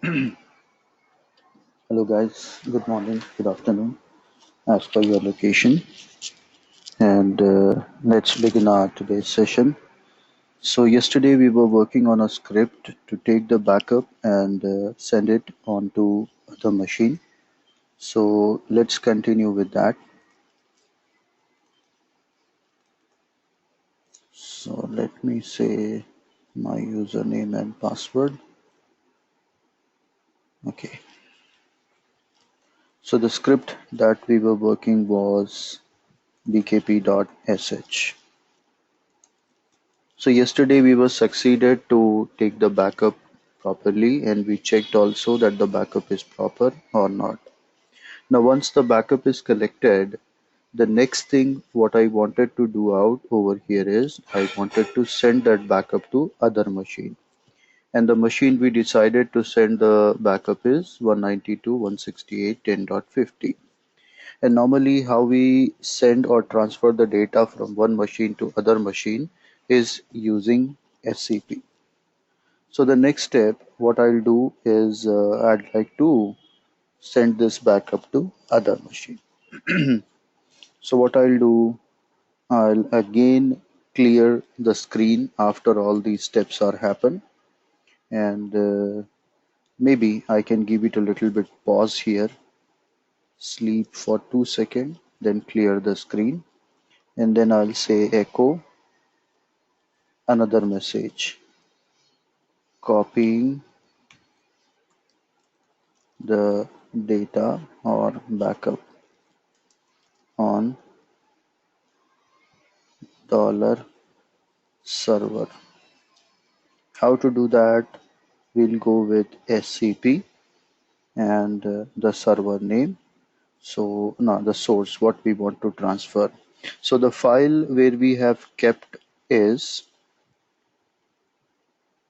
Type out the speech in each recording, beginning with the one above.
Hello, guys. Good morning, good afternoon, as per your location. And let's begin our today's session. So, yesterday we were working on a script to take the backup and send it onto the machine. So, let's continue with that. So, let me say my username and password. Okay. So, the script that we were working was bkp.sh. So yesterday we were succeeded to take the backup properly, and we checked also that the backup is proper or not. Now once the backup is collected, the next thing what I wanted to do out over here is I wanted to send that backup to other machine. And the machine we decided to send the backup is 192.168.10.50. And normally how we send or transfer the data from one machine to other machine is using SCP. So the next step, what I'll do is I'd like to send this backup to other machine. So what I'll do, I'll again clear the screen after all these steps are happen, and maybe I can give it a little bit pause here, sleep for 2 seconds, then clear the screen, and then I'll say echo another message, copying the data or backup on dollar server. How to do that? We'll go with SCP and the server name. So now the source, what we want to transfer. So the file where we have kept is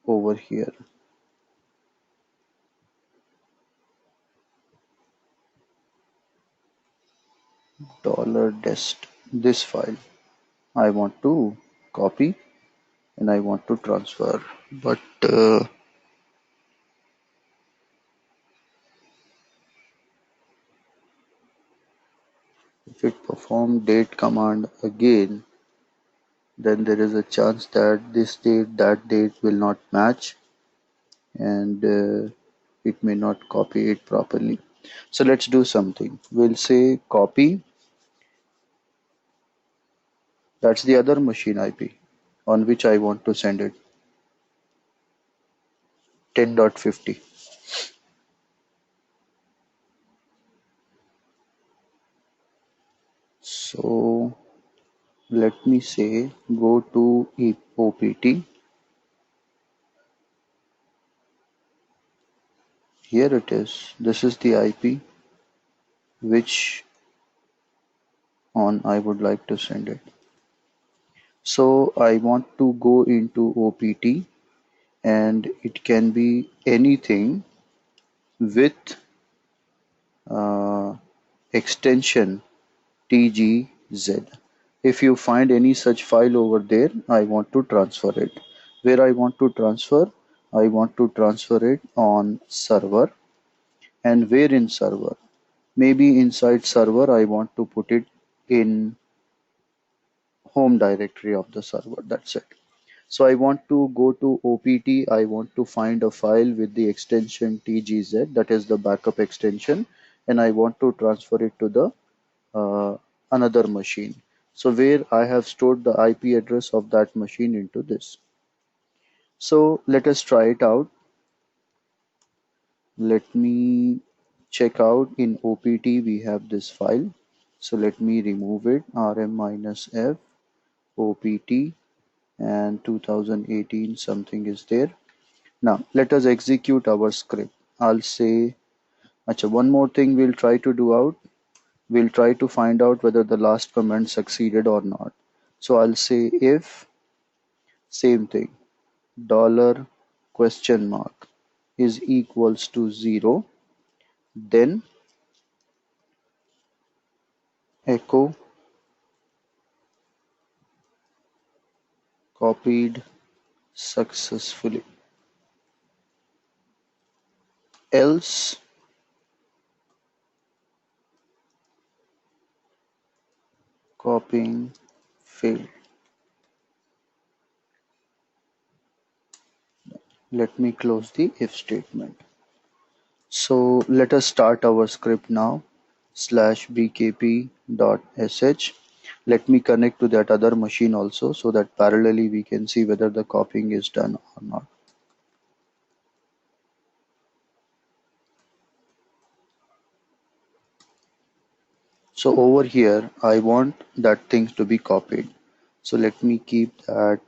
over here. Dollar dest. This file I want to copy and I want to transfer. But if it perform date command again, then there is a chance that this date, that date will not match, and it may not copy it properly. So let's do something. We'll say copy. That's the other machine IP on which I want to send it. 10.50. So let me say go to OPT. Here it is. This is the IP which on I would like to send it. So I want to go into OPT, and it can be anything with uh, extension tgz. If you find any such file over there, I want to transfer it. Where I want to transfer? I want to transfer it on server. And where in server? Maybe inside server I want to put it in home directory of the server. That's it. So I want to go to OPT. I want to find a file with the extension tgz, that is the backup extension, and I want to transfer it to the another machine. So where I have stored the IP address of that machine into this. So let us try it out. Let me check out in OPT we have this file. So let me remove it, rm-f OPT, and 2018 something is there. Now let us execute our script. I'll say, Acha, one more thing we'll try to do out. We'll try to find out whether the last command succeeded or not. So I'll say if same thing, dollar question mark is equals to 0, then echo copied successfully. else copying failed. Let me close the if statement. So let us start our script now. /bkp.sh. Let me connect to that other machine also so that parallelly we can see whether the copying is done or not. So over here, I want that things to be copied. So let me keep that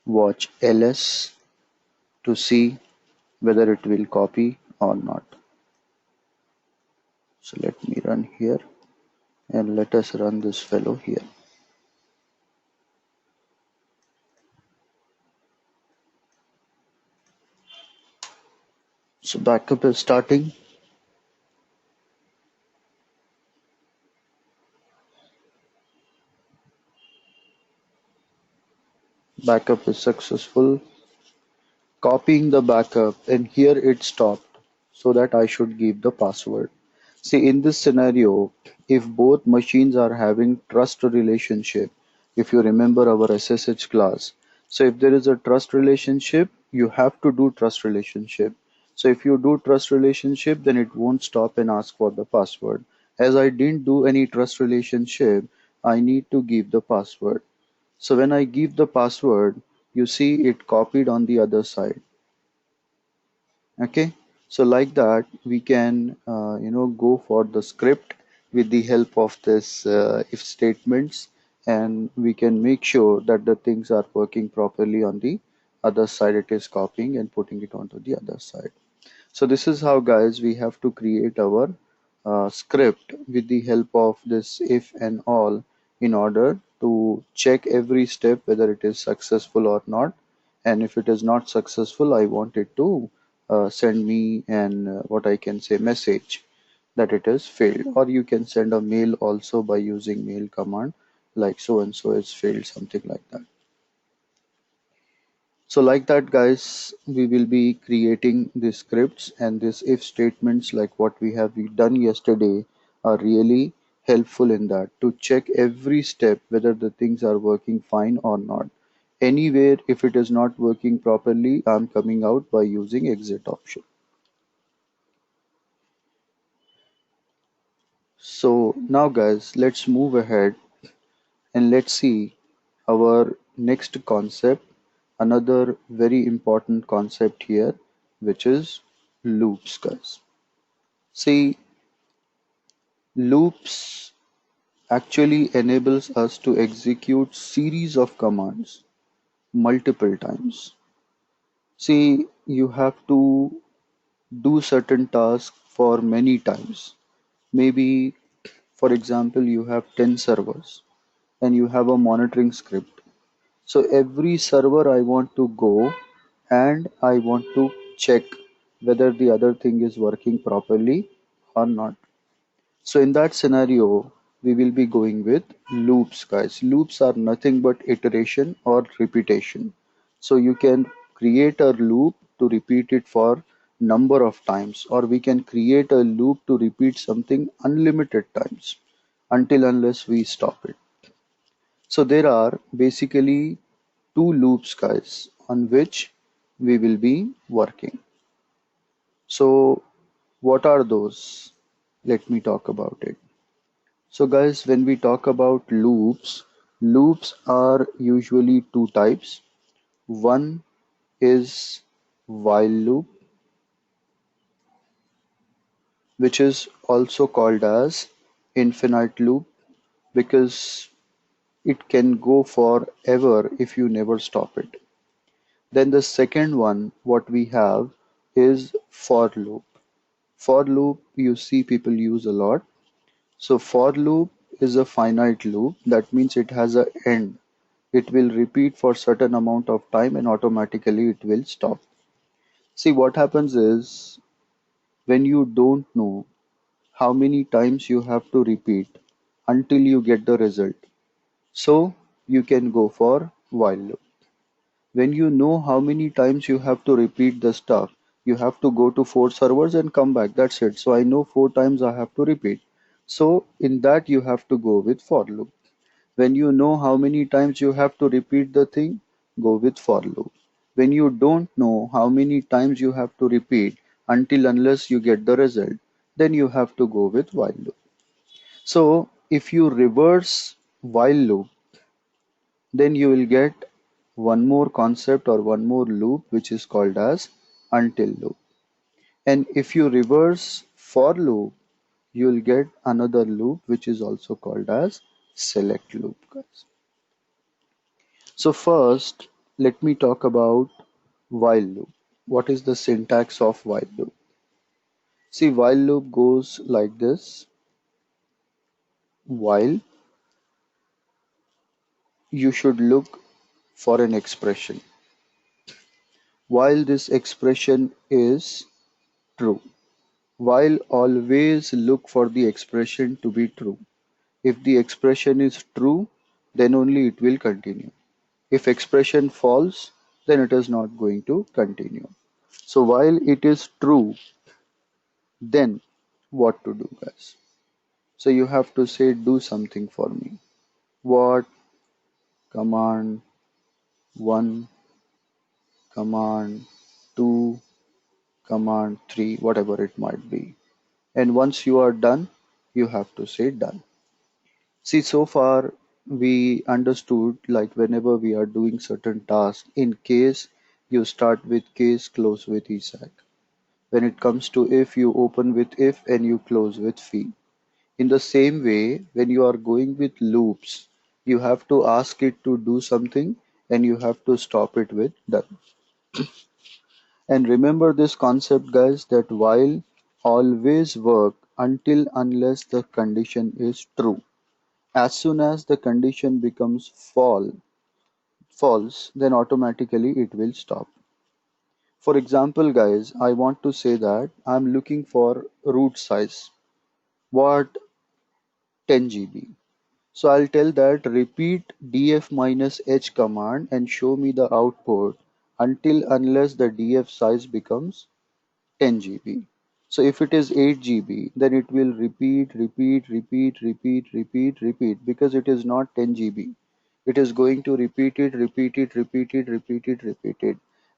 watch ls to see whether it will copy or not. So let me run here and let us run this fellow here. So backup is starting. Backup is successful. Copying the backup, and here it stopped, so that I should give the password. See, in this scenario, if both machines are having trust relationship, if you remember our SSH class, so if there is a trust relationship, you have to do trust relationship. So if you do trust relationship, then it won't stop and ask for the password. As I didn't do any trust relationship, I need to give the password. So when I give the password, you see it copied on the other side. Okay, so like that we can go for the script with the help of this if statements, and we can make sure that the things are working properly on the other side. It is copying and putting it onto the other side. So this is how, guys, we have to create our script with the help of this if and all, in order to check every step whether it is successful or not. And if it is not successful, I want it to send me an what I can say message that it has failed. Or you can send a mail also by using mail command, like so and so has failed, something like that. So like that, guys, we will be creating the scripts, and these if statements like what we have done yesterday are really helpful in that to check every step whether the things are working fine or not. Anywhere if it is not working properly, I'm coming out by using exit option. So now, guys, let's move ahead and let's see our next concept, another very important concept here, which is loops, guys. See, loops actually enables us to execute series of commands multiple times. See, you have to do certain tasks for many times. Maybe, for example, you have 10 servers and you have a monitoring script. So every server I want to go and I want to check whether the other thing is working properly or not. So in that scenario, we will be going with loops, guys. Loops are nothing but iteration or repetition. So you can create a loop to repeat it for number of times, or we can create a loop to repeat something unlimited times until unless we stop it. So there are basically two loops, guys, on which we will be working. So what are those? Let me talk about it. So guys, when we talk about loops, loops are usually two types. One is while loop, which is also called as infinite loop, because it can go forever if you never stop it. Then the second one, what we have, is for loop. For loop, you see people use a lot. So for loop is a finite loop. That means it has an end. It will repeat for certain amount of time and automatically it will stop. See, what happens is when you don't know how many times you have to repeat until you get the result, so you can go for while loop. When you know how many times you have to repeat the stuff, You have to go to 4 servers and come back. That's it. So I know 4 times I have to repeat. So in that you have to go with for loop. When you know how many times you have to repeat the thing, go with for loop. When you don't know how many times you have to repeat until unless you get the result, then you have to go with while loop. So if you reverse while loop, then you will get one more concept or one more loop which is called as until loop. And if you reverse for loop, you will get another loop which is also called as select loop, guys. So first, let me talk about while loop. What is the syntax of while loop? See, while loop goes like this. While you should look for an expression. While this expression is true. While always look for the expression to be true. If the expression is true, then only it will continue. If expression false, then it is not going to continue. So while it is true, then what to do, guys? So you have to say do something for me. What? Command 1, command 2, command 3, whatever it might be. And once you are done, you have to say done. See, so far we understood like whenever we are doing certain tasks, in case you start with case, close with ESAC. When it comes to if, you open with if and you close with fee. In the same way, when you are going with loops, you have to ask it to do something and you have to stop it with done. And remember this concept, guys, that while always work until unless the condition is true. As soon as the condition becomes false, then automatically it will stop. For example, guys, I want to say that I'm looking for root size. What? 10 GB. So I'll tell that repeat df minus h command and show me the output until unless the df size becomes 10 GB. So if it is 8 GB, then it will repeat because it is not 10 GB. It is going to repeat it.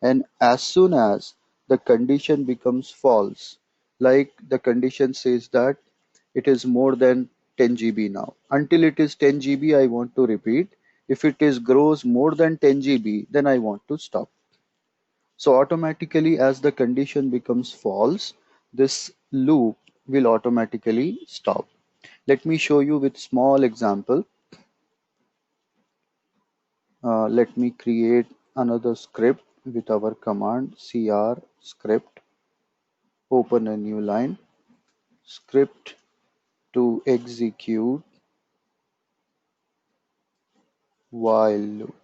And as soon as the condition becomes false, like the condition says that it is more than 10 GB now. Until it is 10 GB, I want to repeat. If it is grows more than 10 GB, then I want to stop. So automatically as the condition becomes false, this loop will automatically stop. Let me show you with small example. Let me create another script with our command cr script. Open a new line. Script to execute while loop.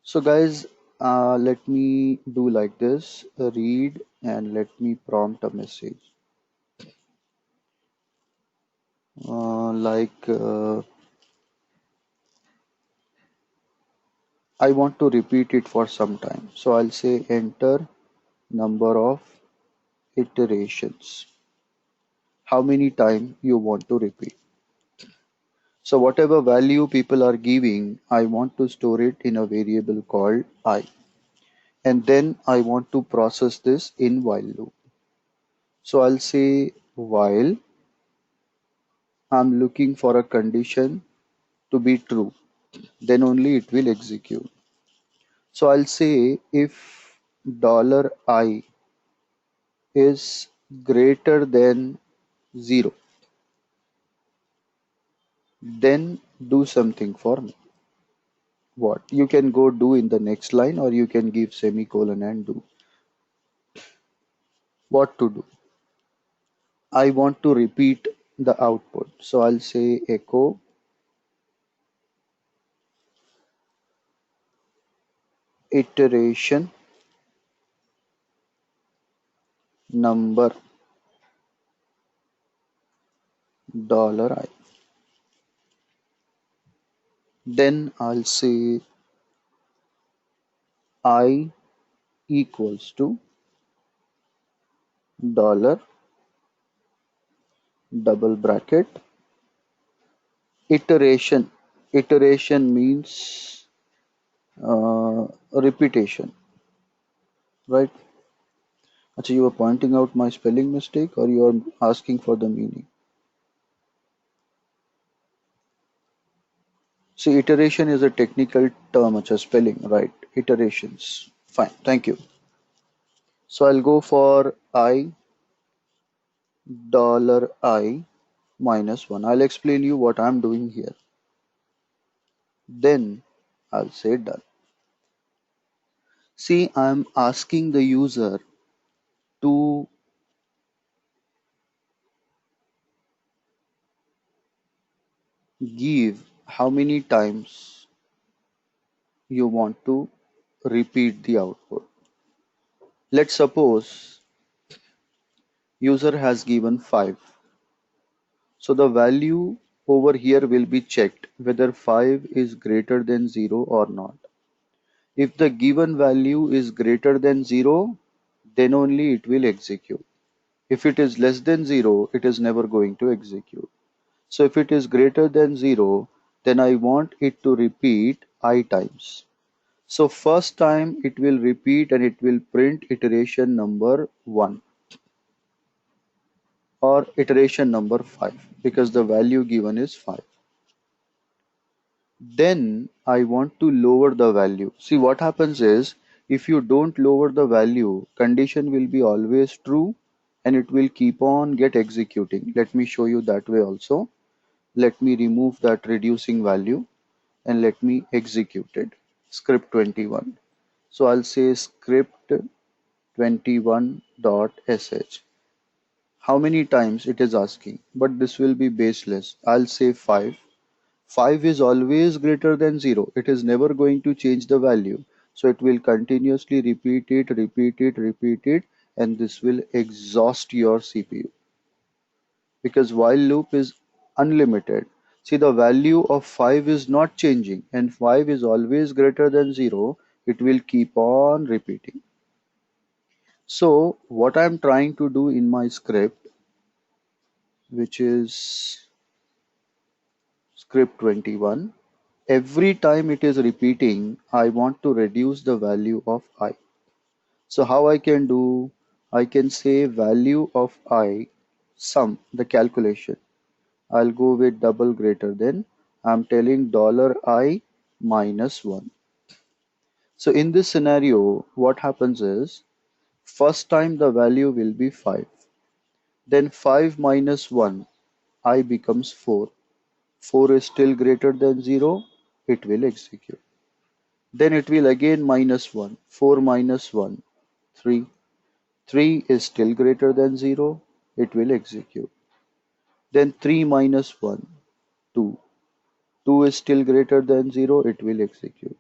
So guys, let me do like this. Read and let me prompt a message. I want to repeat it for some time. So I'll say enter number of iterations. How many times you want to repeat. So whatever value people are giving, I want to store it in a variable called I. And then I want to process this in while loop. So I'll say while I'm looking for a condition to be true, then only it will execute. So I'll say if $I is greater than 0, then do something for me. What? You can go do in the next line or you can give semicolon and do. What to do? I want to repeat the output. So I'll say echo iteration number $I. Then I'll say I equals to dollar double bracket iteration. Iteration means repetition, right? Actually, you are pointing out my spelling mistake or you are asking for the meaning? See, iteration is a technical term, it's a spelling, right? Iterations. Fine, thank you. So I'll go for I dollar I minus 1. I'll explain you what I'm doing here. Then I'll say done. See, I'm asking the user to give how many times you want to repeat the output. Let's suppose user has given 5. So the value over here will be checked whether 5 is greater than 0 or not. If the given value is greater than 0, then only it will execute. If it is less than 0, it is never going to execute. So if it is greater than 0, then I want it to repeat I times. So first time it will repeat and it will print iteration number 1 or iteration number 5 because the value given is 5. Then I want to lower the value. See what happens is if you don't lower the value, condition will be always true and it will keep on get executing. Let me show you that way also. Let me remove that reducing value and let me execute it. Script 21. So I'll say script 21.sh. How many times it is asking, but this will be baseless. I'll say 5. 5 is always greater than 0. It is never going to change the value. So it will continuously repeat it, repeat it, repeat it, and this will exhaust your CPU. Because while loop is unlimited. See, the value of 5 is not changing and 5 is always greater than 0. It will keep on repeating. So what I'm trying to do in my script, which is script 21, every time it is repeating, I want to reduce the value of I. So how I can do? I can say value of I sum, the calculation. I'll go with double greater than. I'm telling dollar $I minus 1. So in this scenario, what happens is first time the value will be 5. Then 5 minus 1, I becomes 4. 4 is still greater than 0, it will execute. Then it will again minus 1. 4 minus 1, 3. 3 is still greater than 0, it will execute. Then 3 minus 1, 2. 2 is still greater than 0, it will execute.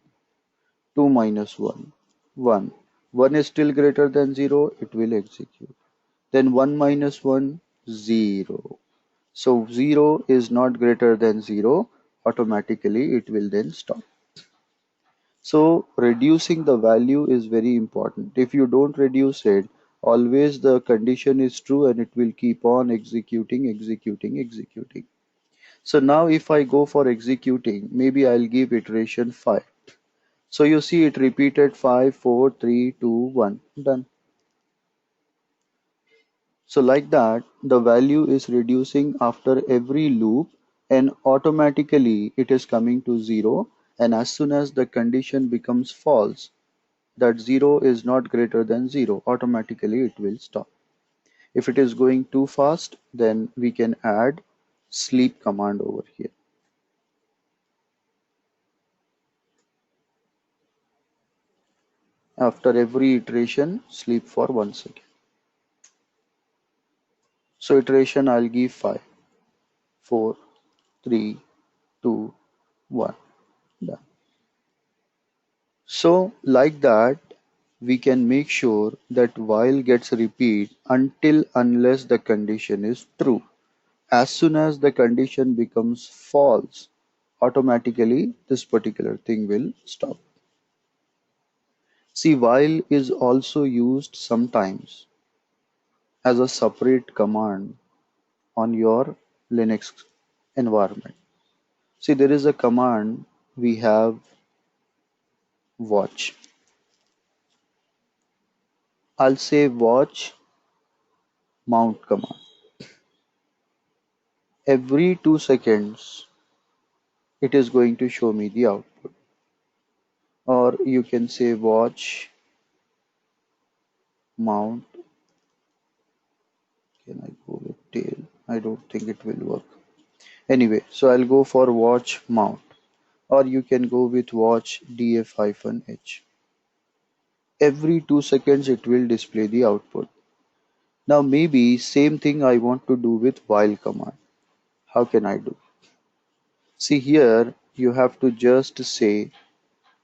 2 minus 1, 1. 1 is still greater than 0, it will execute. Then 1 minus 1, 0. So 0 is not greater than 0, automatically it will then stop. So reducing the value is very important. If you don't reduce it, always the condition is true and it will keep on executing, executing, executing. So now if I go for executing, maybe I'll give iteration 5. So you see it repeated 5, 4, 3, 2, 1. Done. So like that, the value is reducing after every loop and automatically it is coming to 0. And as soon as the condition becomes false, that 0 is not greater than 0, automatically it will stop. If it is going too fast, then we can add sleep command over here. After every iteration, sleep for 1 second. So iteration I'll give 5, 4, 3, 2, 1. Done. So like that, we can make sure that while gets repeat until unless the condition is true. As soon as the condition becomes false, automatically this particular thing will stop. See, while is also used sometimes as a separate command on your Linux environment. See, there is a command we have watch. I'll say watch mount command. Every 2 seconds, it is going to show me the output. Or you can say watch mount. Can I go with tail? I don't think it will work. Anyway, so I'll go for watch mount. Or you can go with watch df-h. Every 2 seconds, it will display the output. Now maybe same thing I want to do with while command. How can I do? See here, you have to just say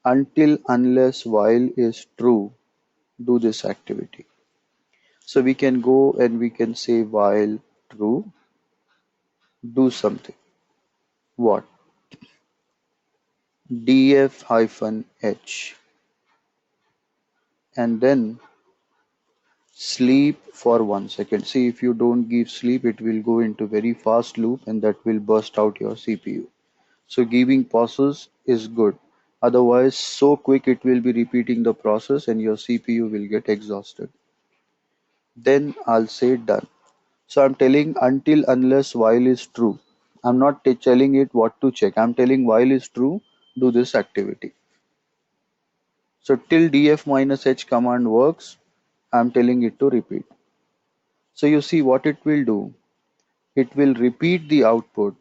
until unless while is true, do this activity. So we can go and we can say while true, do something. What? df-h and then sleep for 1 second. See, if you don't give sleep, it will go into very fast loop and that will burst out your CPU. So giving pauses is good. Otherwise, so quick it will be repeating the process and your CPU will get exhausted. Then I'll say done. So I'm telling until unless while is true. I'm not telling it what to check. I'm telling while is true, do this activity. So till df minus h command works, I'm telling it to repeat. So you see what it will do. It will repeat the output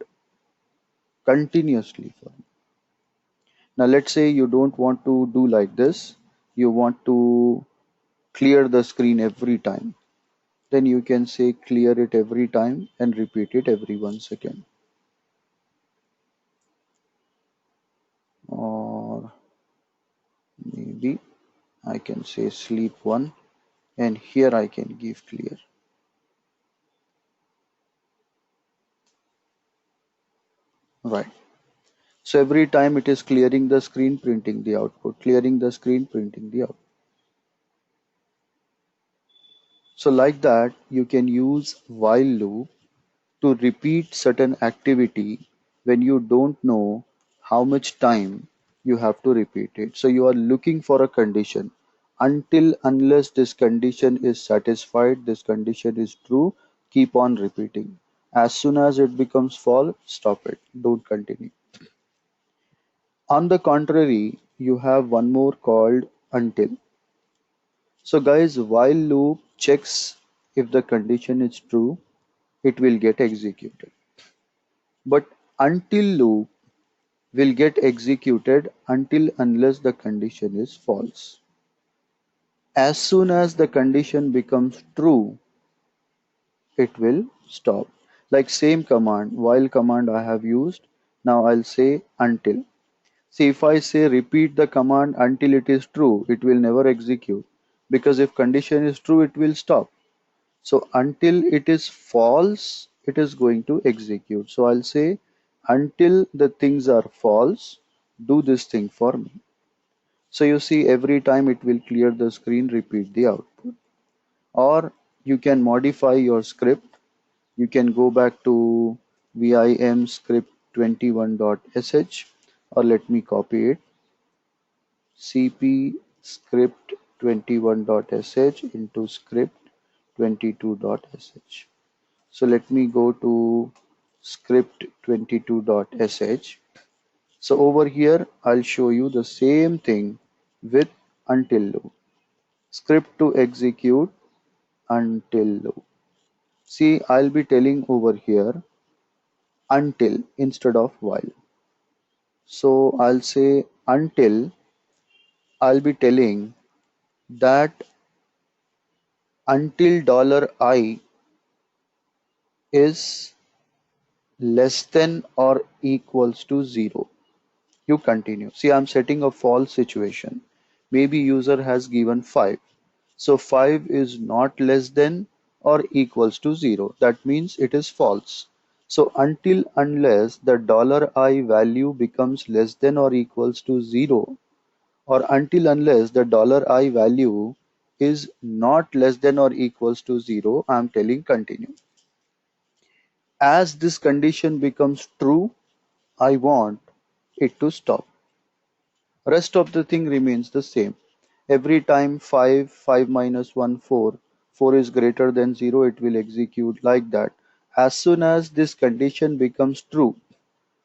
continuously. Now let's say you don't want to do like this. You want to clear the screen every time. Then you can say clear it every time and repeat it every 1 second. Or maybe I can say sleep one and here I can give clear. Right. So every time it is clearing the screen, printing the output, clearing the screen, printing the output. So like that, you can use while loop to repeat certain activity when you don't know how much time you have to repeat it. So you are looking for a condition. Until unless this condition is satisfied, this condition is true, keep on repeating. As soon as it becomes false, stop it. Don't continue. On the contrary, you have one more called until. So guys, while loop checks if the condition is true, it will get executed. But until loop will get executed until unless the condition is false. As soon as the condition becomes true, it will stop. Like same command, while command I have used, now I'll say until. See, if I say repeat the command until it is true, it will never execute because if condition is true, it will stop. So until it is false, it is going to execute. So I'll say until the things are false, do this thing for me. So you see every time it will clear the screen, repeat the output. Or you can modify your script. You can go back to vim script 21.sh or let me copy it. cp script 21.sh into script 22.sh. So let me go to script 22.sh. So over here, I'll show you the same thing with until loop. Script to execute until loop. See, I'll be telling over here until instead of while. So I'll say until I'll be telling that until $I is less than or equals to 0. You continue. See, I'm setting a false situation. Maybe user has given 5. So 5 is not less than or equals to 0. That means it is false. So until unless the $I value becomes less than or equals to 0 or until unless the $I value is not less than or equals to 0, I'm telling continue. As this condition becomes true, I want it to stop. Rest of the thing remains the same. Every time 5 minus 1, 4, 4 is greater than 0, it will execute like that. As soon as this condition becomes true,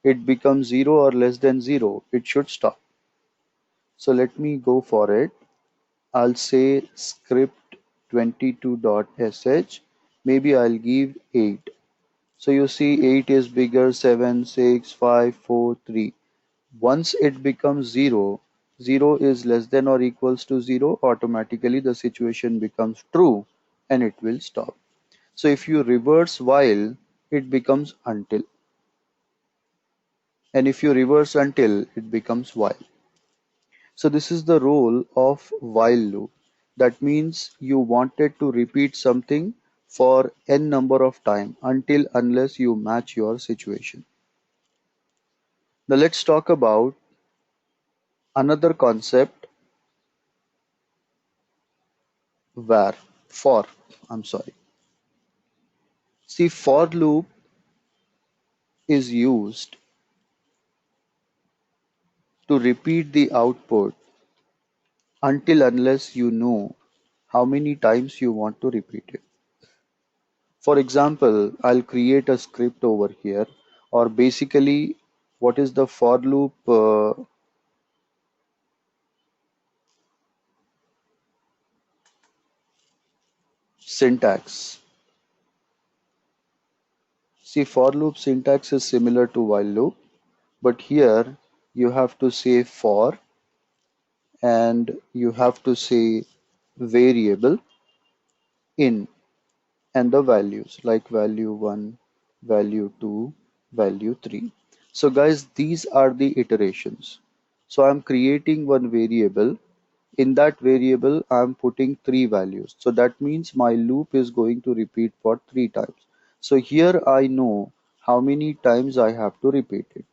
it becomes 0 or less than 0, it should stop. So let me go for it. I'll say script 22.sh. Maybe I'll give 8. So you see 8 is bigger, 7, 6, 5, 4, 3. Once it becomes 0, 0 is less than or equals to 0, automatically the situation becomes true and it will stop. So if you reverse while, it becomes until. And if you reverse until, it becomes while. So this is the role of while loop. That means you wanted to repeat something for n number of time until unless you match your situation. Now let's talk about another concept where for I'm sorry. See, for loop is used to repeat the output until unless you know how many times you want to repeat it. For example, I'll create a script over here, or basically, what is the for loop syntax? See, for loop syntax is similar to while loop, but here you have to say for and you have to say variable in and the values like value 1, value 2, value 3. So guys, these are the iterations. So I'm creating one variable. In that variable, I'm putting three values. So that means my loop is going to repeat for 3 times. So here I know how many times I have to repeat it.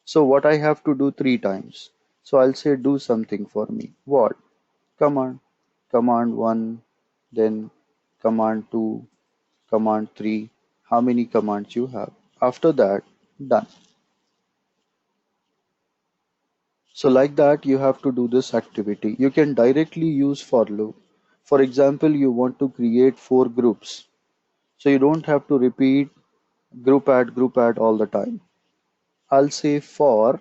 So what I have to do 3 times. So I'll say do something for me. What? Command. Command 1, then command 2, command 3, how many commands you have. After that, done. So like that, you have to do this activity. You can directly use for loop. For example, you want to create 4 groups. So you don't have to repeat group add all the time. I'll say for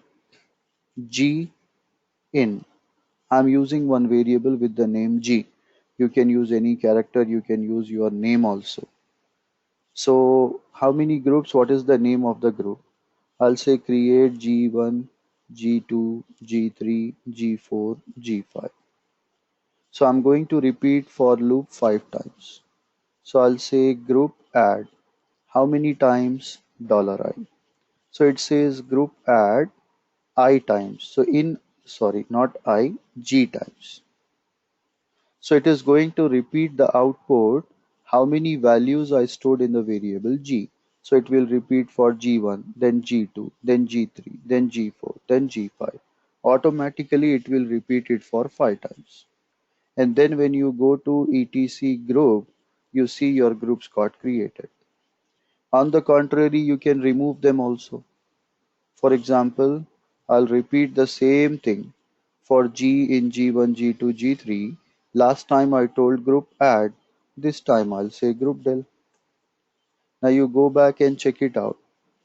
G in. I'm using one variable with the name G. You can use any character, you can use your name also. So how many groups? What is the name of the group? I'll say create G1, G2, G3, G4, G5. So I'm going to repeat for loop 5 times. So I'll say group add. How many times? $I. So it says group add I times. So sorry, not I, G times. So it is going to repeat the output how many values I stored in the variable G. So it will repeat for G1, then G2, then G3, then G4, then G5. Automatically it will repeat it for 5 times. And then when you go to etc group, you see your groups got created. On the contrary, you can remove them also. For example, I'll repeat the same thing for G in G1, G2, G3. Last time I told group add, this time I'll say group del. Now you go back and check it out.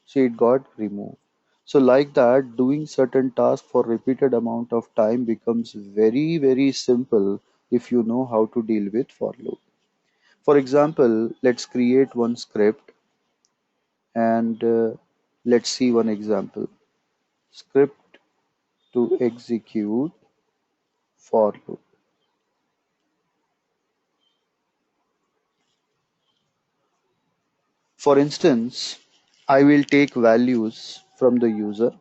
See, it got removed. So like that, doing certain tasks for repeated amount of time becomes very, very simple if you know how to deal with for loop. For example, let's create one script and let's see one example. Script to execute for loop. For instance, I will take values from the user,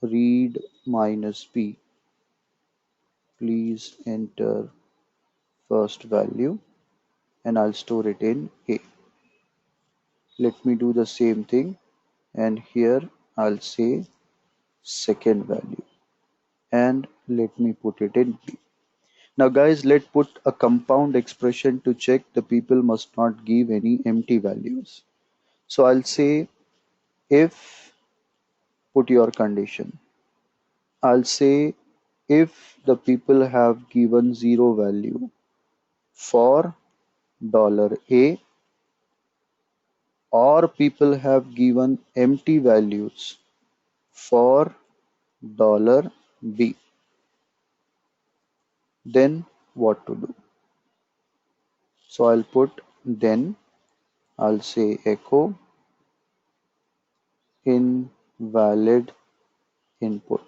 read minus p. Please enter first value and I'll store it in A. Let me do the same thing and here I'll say second value and let me put it in B. Now guys, let's put a compound expression to check the people must not give any empty values. So I'll say if, put your condition. I'll say if the people have given zero value for $A, or people have given empty values for $B, then what to do? So I'll put then, I'll say echo invalid input,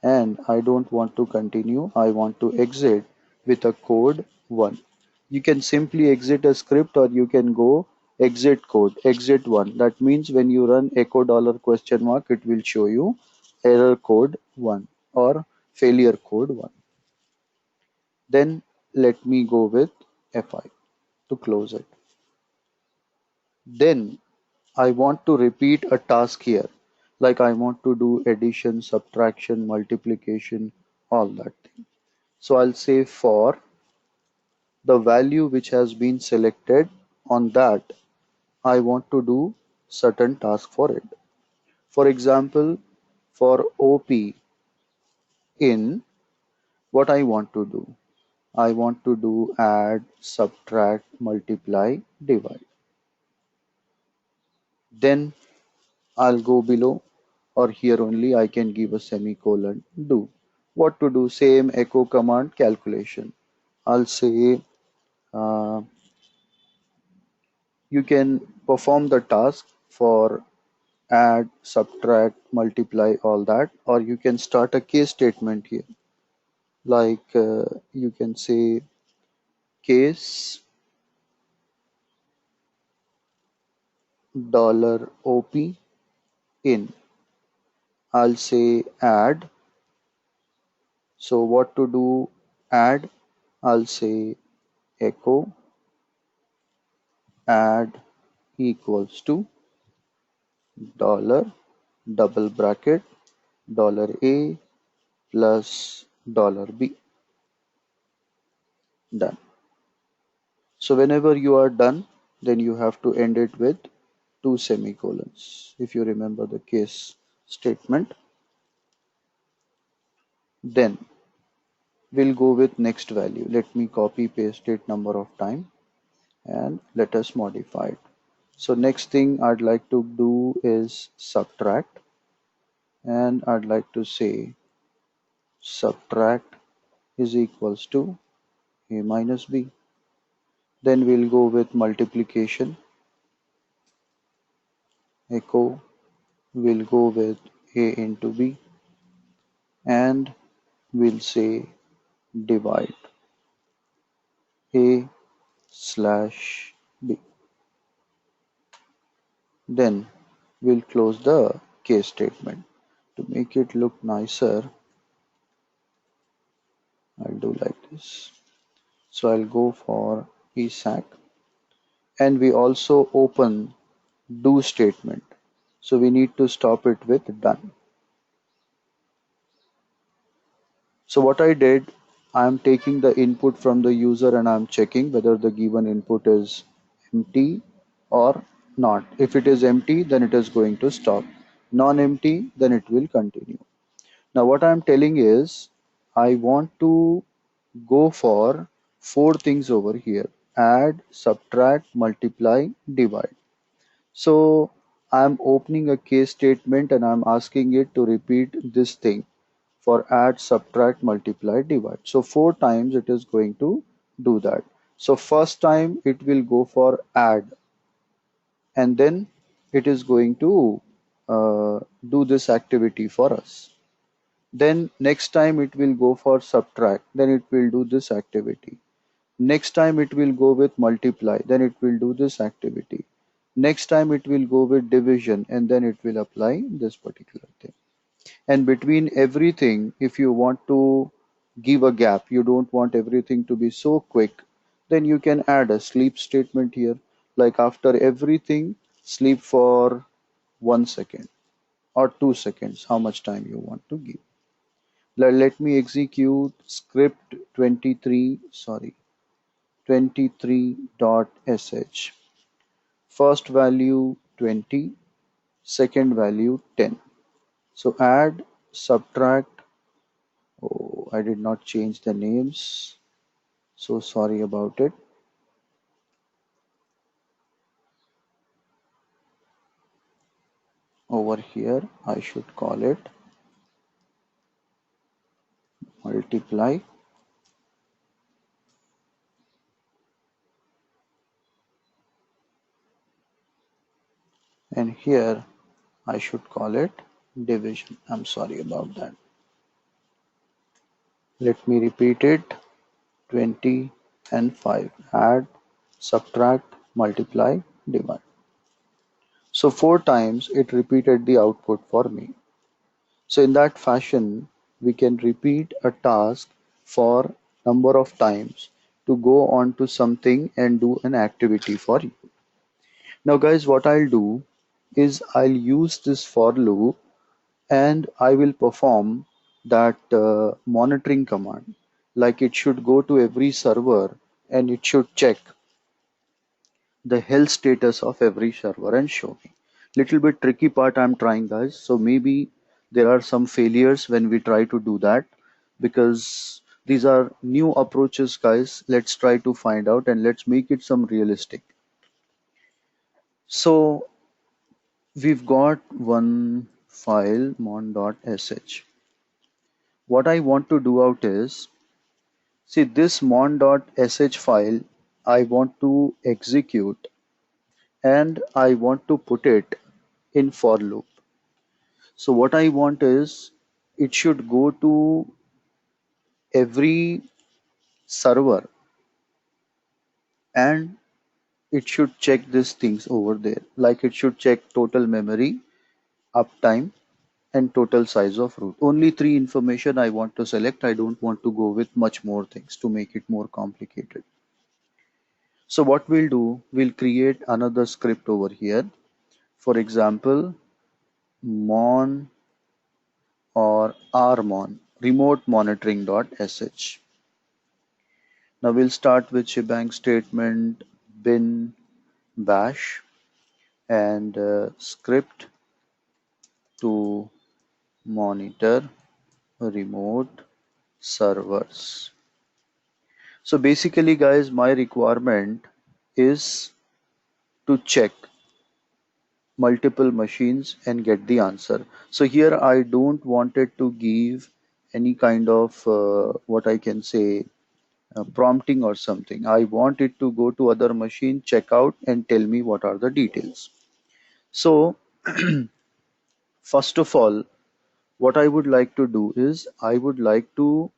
and I don't want to continue. I want to exit with a code 1. You can simply exit a script, or you can go exit code, exit 1. That means when you run echo dollar question mark, it will show you error code 1 or failure code 1. Then let me go with F5 to close it. Then I want to repeat a task here. Like I want to do addition, subtraction, multiplication, all that thing. So I'll say for the value which has been selected, on that I want to do certain task for it. For example, for OP in, what I want to do? I want to do add, subtract, multiply, divide. Then I'll go below, or here only I can give a semicolon, do. What to do? Same echo command calculation. I'll say uh, you can perform the task for add, subtract, multiply, all that, or you can start a case statement here. Like you can say case $OP in. I'll say add. So what to do? Add. I'll say echo add equals to dollar double bracket $A plus $B. Done. So whenever you are done, then you have to end it with two semicolons. If you remember the case statement, then we'll go with next value. Let me copy paste it number of time and let us modify it. So next thing I'd like to do is subtract, and I'd like to say subtract is equals to A minus B. Then we'll go with multiplication. Echo will go with A into B, and we'll say divide A slash B. Then we'll close the case statement. To make it look nicer, I'll do like this. So I'll go for ESAC, and we also open do statement. So we need to stop it with done. So what I did, I'm taking the input from the user and I'm checking whether the given input is empty or not. If it is empty, then it is going to stop. Non-empty, then it will continue. Now what I'm telling is, I want to go for four things over here: add, subtract, multiply, divide. So I'm opening a case statement and I'm asking it to repeat this thing for add, subtract, multiply, divide. So four times it is going to do that. So first time it will go for add, and then it is going to do this activity for us. Then next time it will go for subtract, then it will do this activity. Next time it will go with multiply, then it will do this activity. Next time it will go with division, and then it will apply this particular thing. And between everything, if you want to give a gap, you don't want everything to be so quick, then you can add a sleep statement here. Like after everything, sleep for 1 second. or 2 seconds, how much time you want to give. Let me execute script 23, sorry, 23.sh. First value 20, second value 10. So add, subtract. Oh, I did not change the names. So sorry about it. Over here, I should call it multiply. And here, I should call it division. I'm sorry about that. Let me repeat it. 20 and 5. Add, subtract, multiply, divide. So 4 times it repeated the output for me. So in that fashion, we can repeat a task for number of times to go on to something and do an activity for you. Now guys, what I'll do is I'll use this for loop and I will perform that monitoring command. Like it should go to every server and it should check the health status of every server and show me. Little bit tricky part I'm trying guys. So maybe there are some failures when we try to do that because these are new approaches guys. Let's try to find out and let's make it some realistic. So we've got one file mon.sh. What I want to do out is, see this mon.sh file I want to execute and I want to put it in for loop. So what I want is it should go to every server and it should check these things over there. Like it should check total memory, uptime, and total size of root. Only three information I want to select. I don't want to go with much more things to make it more complicated. So what we'll do, we'll create another script over here. For example, mon or rmon, remote monitoring.sh. Now we'll start with shebang statement bin bash and script to monitor remote servers. So basically guys, my requirement is to check multiple machines and get the answer. So here I don't want it to give any kind of what I can say prompting or something. I want it to go to other machine, check out and tell me what are the details. So first of all, what I would like to do is I would like to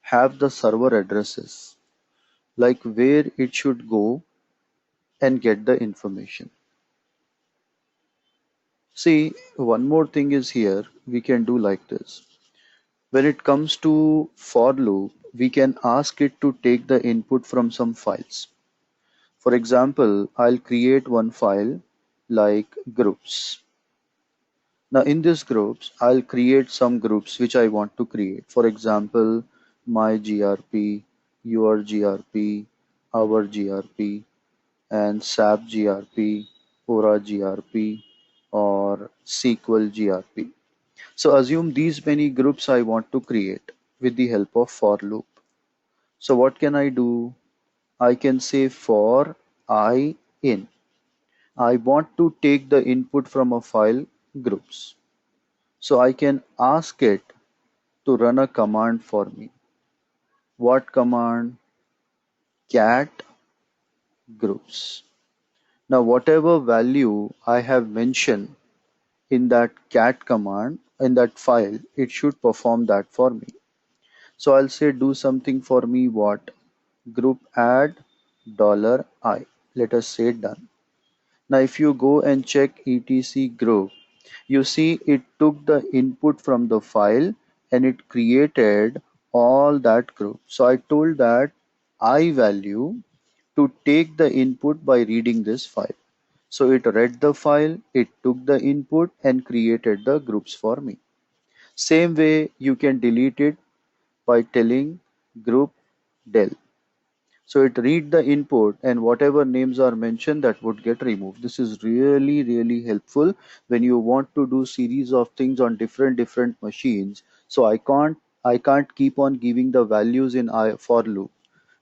have the server addresses, like where it should go and get the information. See, one more thing is here, we can do like this. When it comes to for loop, we can ask it to take the input from some files. For example, I'll create one file like groups. Now in these groups, I'll create some groups which I want to create. For example, my GRP, your GRP, our GRP, and SAP GRP, Aura GRP, or SQL GRP. So assume these many groups I want to create with the help of for loop. So what can I do? I can say for I in. I want to take the input from a file groups. So I can ask it to run a command for me. What command? Cat groups. Now whatever value I have mentioned in that cat command, in that file, it should perform that for me. So I'll say do something for me what? Group add $I. Let us say done. Now if you go and check etc group, you see it took the input from the file and it created all that group. So I told that I value to take the input by reading this file. So it read the file, it took the input and created the groups for me. Same way you can delete it by telling group del. So it read the input and whatever names are mentioned that would get removed. This is really helpful when you want to do series of things on different machines. So I can't keep on giving the values in for loop.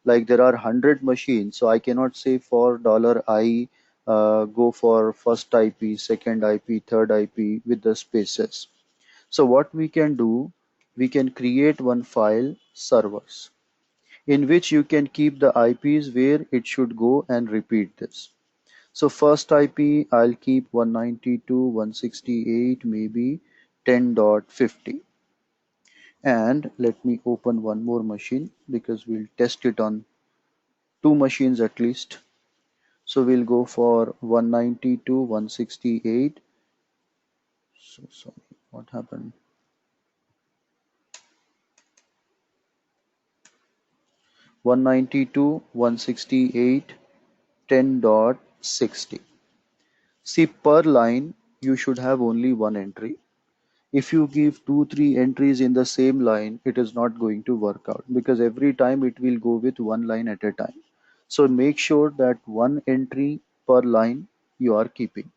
Like there are 100 machines, so I cannot say for $I go for first IP, second IP, third IP with the spaces. So what we can do, we can create one file servers in which you can keep the IPs where it should go and repeat this. So first IP, I'll keep 192.168, maybe 10.50. And let me open one more machine because we'll test it on two machines at least. So we'll go for 192.168. So sorry, what happened? 192.168, 10.60. See, per line, you should have only one entry. If you give two, three entries in the same line, it is not going to work out because every time it will go with one line at a time. So make sure that one entry per line you are keeping.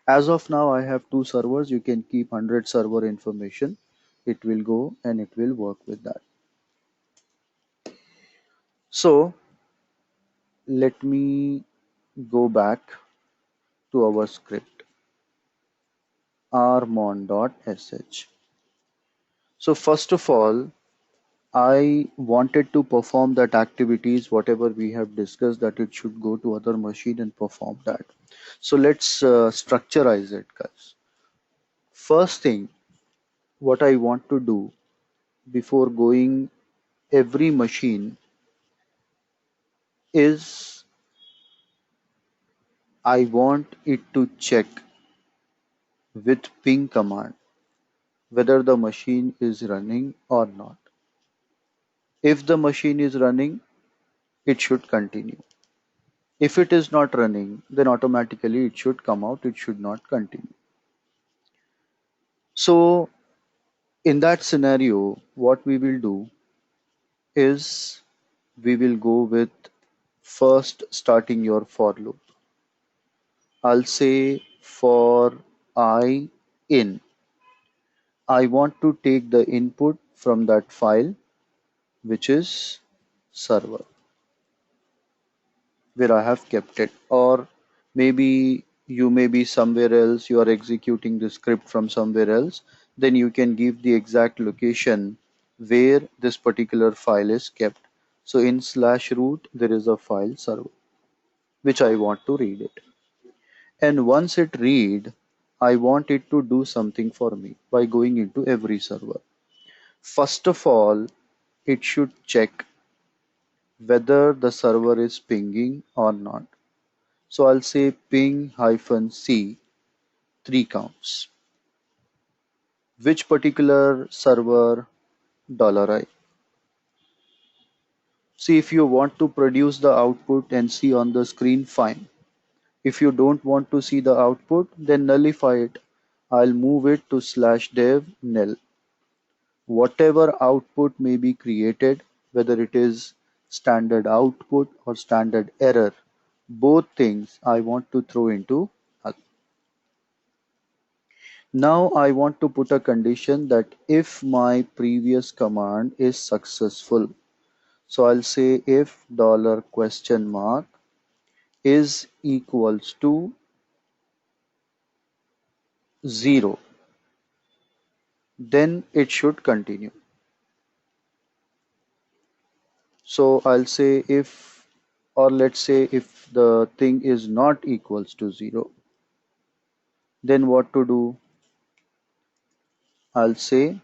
As of now, I have two servers. You can keep 100 server information. It will go and it will work with that. So let me go back to our script rmon.sh. So first of all, I wanted to perform that activities, whatever we have discussed, that it should go to other machine and perform that. So let's structureize it, guys. First thing, what I want to do before going every machine is I want it to check with ping command whether the machine is running or not. If the machine is running, it should continue. If it is not running, then automatically it should come out, it should not continue. So in that scenario, what we will do is we will go with first starting your for loop. I'll say for I in. I want to take the input from that file, which is server, where I have kept it. Or maybe you may be somewhere else, you are executing the script from somewhere else, then you can give the exact location where this particular file is kept. So in slash root, there is a file server, which I want to read it. And once it read, I want it to do something for me by going into every server. First of all, it should check whether the server is pinging or not. So I'll say ping -c 3 counts. Which particular server? $I. See, if you want to produce the output and see on the screen, fine. If you don't want to see the output, then nullify it. I'll move it to /dev null. Whatever output may be created, whether it is standard output or standard error, both things I want to throw into null. Now I want to put a condition that if my previous command is successful, so I'll say if $? Is equals to 0, then it should continue. So I'll say if, or let's say if the thing is not equals to 0, then what to do? I'll say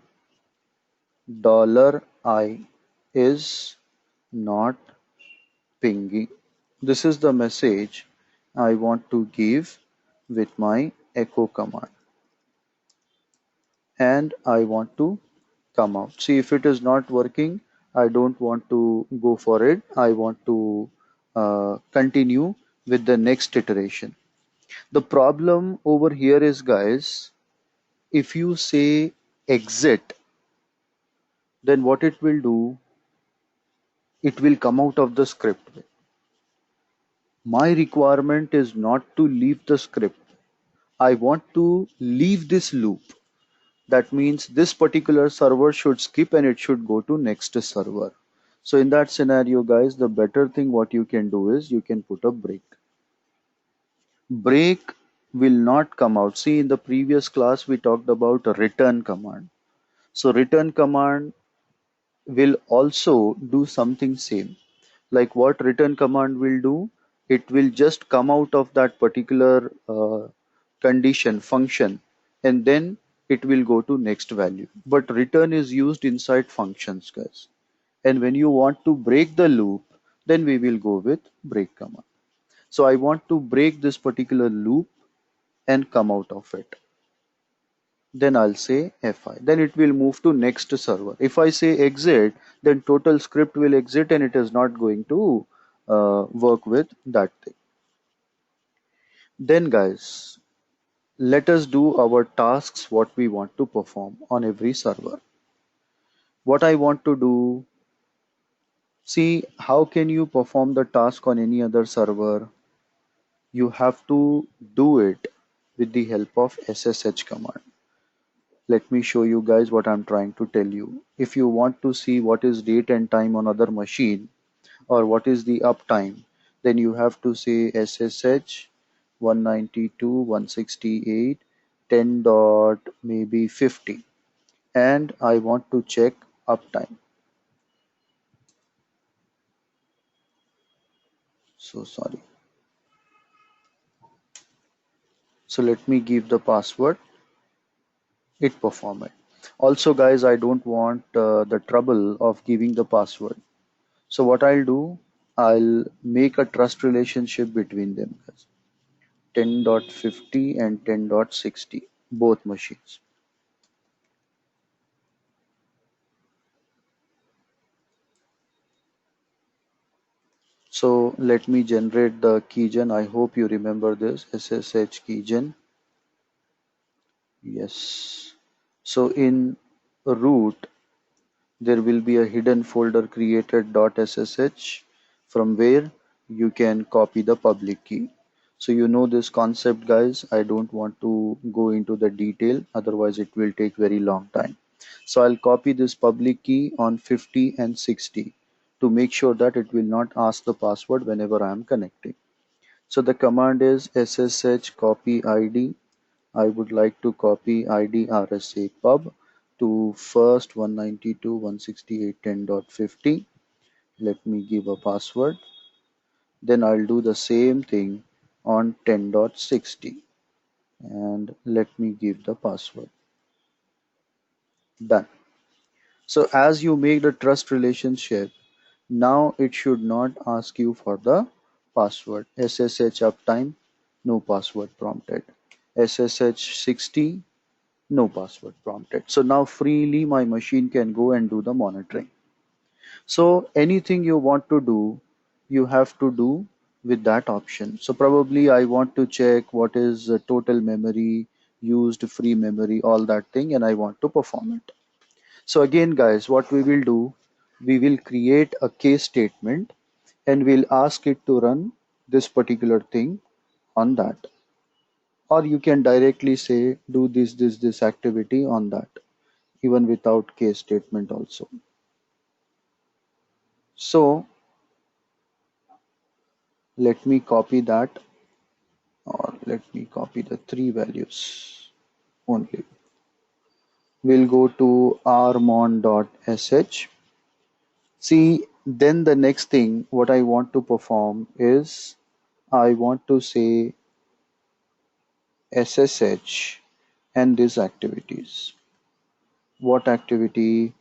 $I is not pinging. This is the message I want to give with my echo command. And I want to come out. See, if it is not working, I don't want to go for it. I want to continue with the next iteration. The problem over here is, guys, if you say exit, then what it will do, it will come out of the script. My requirement is not to leave the script. I want to leave this loop. That means this particular server should skip and it should go to next server. So in that scenario, guys, the better thing what you can do is you can put a break. Break will not come out. See, in the previous class, we talked about a return command. So return command will also do something same. Like what return command will do, it will just come out of that particular condition function, and then it will go to next value. But return is used inside functions, guys. And when you want to break the loop, then we will go with break command. So I want to break this particular loop and come out of it. Then I'll say fi. Then it will move to next server. If I say exit, then total script will exit and it is not going to work with that thing. Then, guys, let us do our tasks what we want to perform on every server. What I want to do, see, how can you perform the task on any other server? You have to do it with the help of SSH command. Let me show you guys what I'm trying to tell you. If you want to see what is date and time on other machine or what is the uptime, then you have to say SSH 192.168 10 dot maybe 50, and I want to check uptime. So sorry. So let me give the password. It perform it. Also, guys, I don't want the trouble of giving the password. So what I'll do, I'll make a trust relationship between them, guys. 10.50 and 10.60, both machines. So let me generate the keygen. I hope you remember this SSH keygen. Yes. So in root, there will be a hidden folder created .ssh from where you can copy the public key. So you know this concept, guys. I don't want to go into the detail, otherwise it will take very long time. So I'll copy this public key on 50 and 60 to make sure that it will not ask the password whenever I am connecting. So the command is ssh copy id. I would like to copy id RSA pub to first 192.168.10.50. Let me give a password. Then I'll do the same thing on 10.60 and let me give the password. Done. So as you make the trust relationship, now it should not ask you for the password. SSH uptime, no password prompted. SSH 60, no password prompted. So now freely my machine can go and do the monitoring. So anything you want to do, you have to do with that option. So probably I want to check what is the total memory used, free memory, all that thing, and I want to perform it. So again, guys, what we will do, we will create a case statement and we'll ask it to run this particular thing on that. Or you can directly say do this activity on that, even without case statement also. So let me copy that, or let me copy the three values only. We'll go to rmon.sh. See, then the next thing what I want to perform is I want to say SSH and these activities. What activity?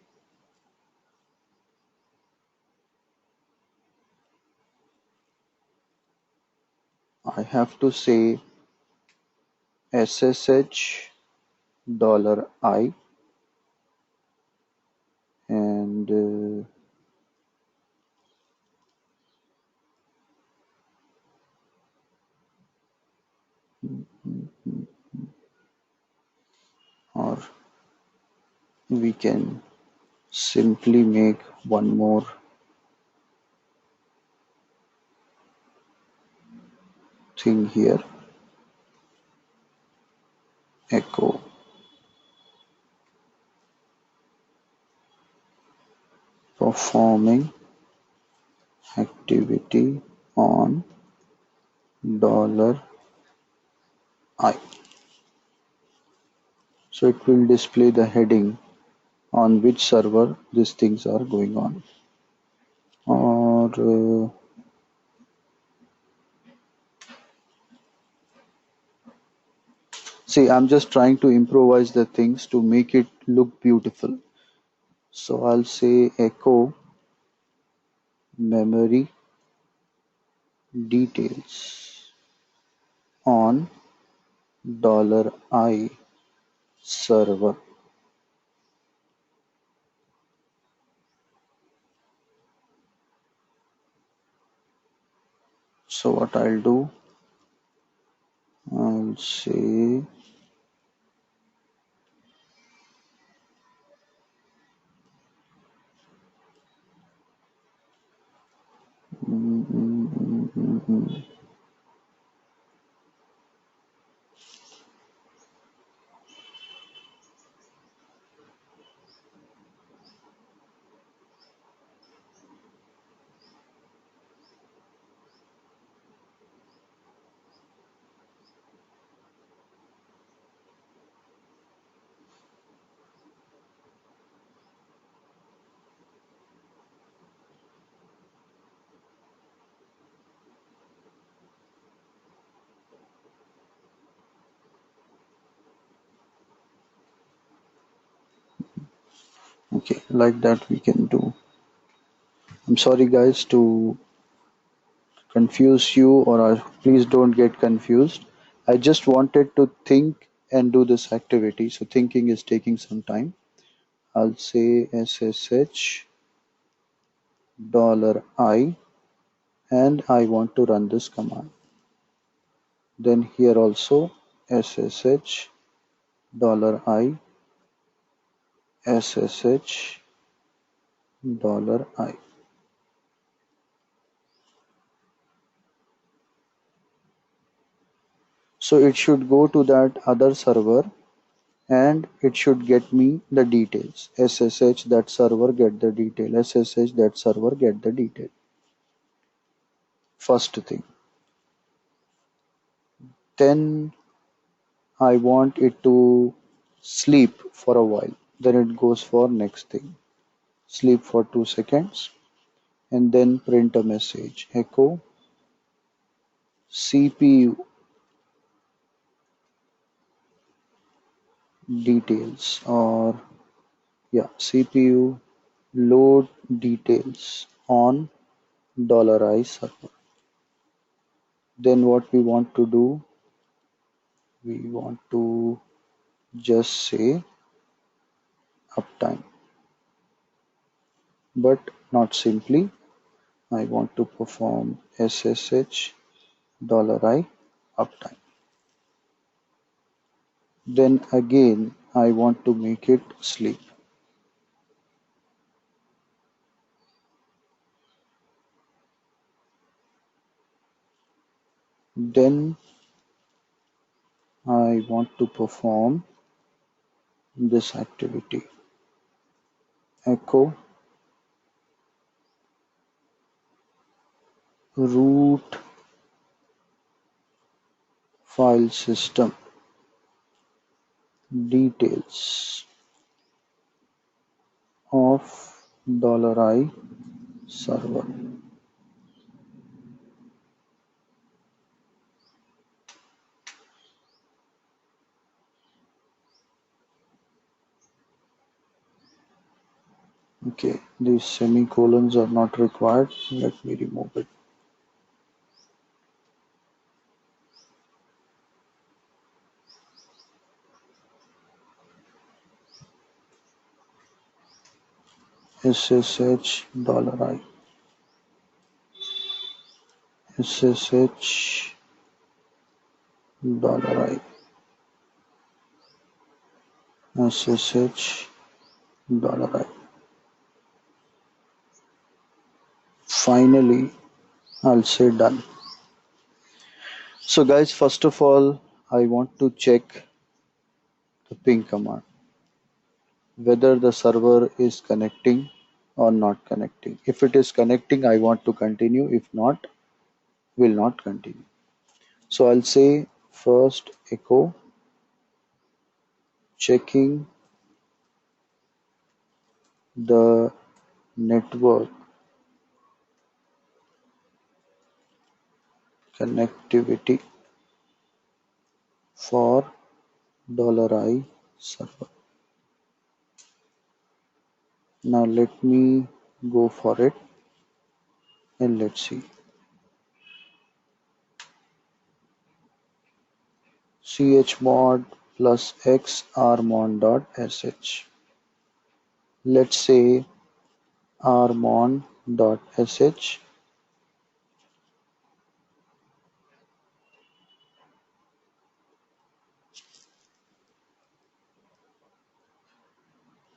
I have to say SSH $I and or we can simply make one more thing here, echo performing activity on $I. So it will display the heading on which server these things are going on. Or see, I'm just trying to improvise the things to make it look beautiful. So I'll say echo memory details on $I server. So what I'll do, I'll say mm, mm, mm, mm, mm. Okay, like that we can do. I'm sorry guys to confuse you, or please don't get confused. I just wanted to think and do this activity, so thinking is taking some time. I'll say SSH $I and I want to run this command. Then here also SSH $I SSH $I. So it should go to that other server and it should get me the details. SSH that server get the detail. SSH that server get the detail. First thing. Then I want it to sleep for a while. Then it goes for next thing. Sleep for 2 seconds and then print a message. Echo CPU details, or yeah, CPU load details on $I server. Then what we want to do, we want to just say uptime, but not simply. I want to perform SSH $I uptime. Then again I want to make it sleep. Then I want to perform this activity. Echo root file system details of $I server. Okay, these semicolons are not required. Let me remove it. SSH $I SSH $I SSH $I. Finally, I'll say done. So guys, first of all, I want to check the ping command, whether the server is connecting or not connecting. If it is connecting, I want to continue. If not, will not continue. So I'll say first echo checking the network connectivity for $I server. Now let me go for it and let's see. Chmod plus x rmon dot sh. Let's say rmon dot sh.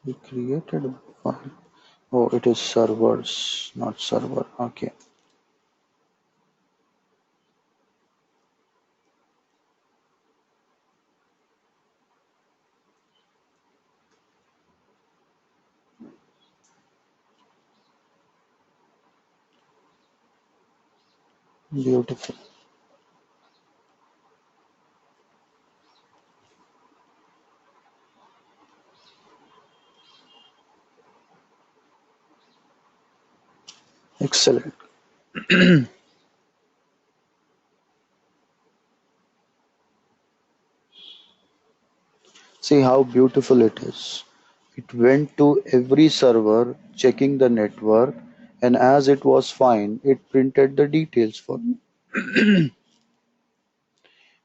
We created a file. Oh, it is servers, not server. Okay. Beautiful. Excellent. See how beautiful it is. It went to every server checking the network, and as it was fine, it printed the details for me.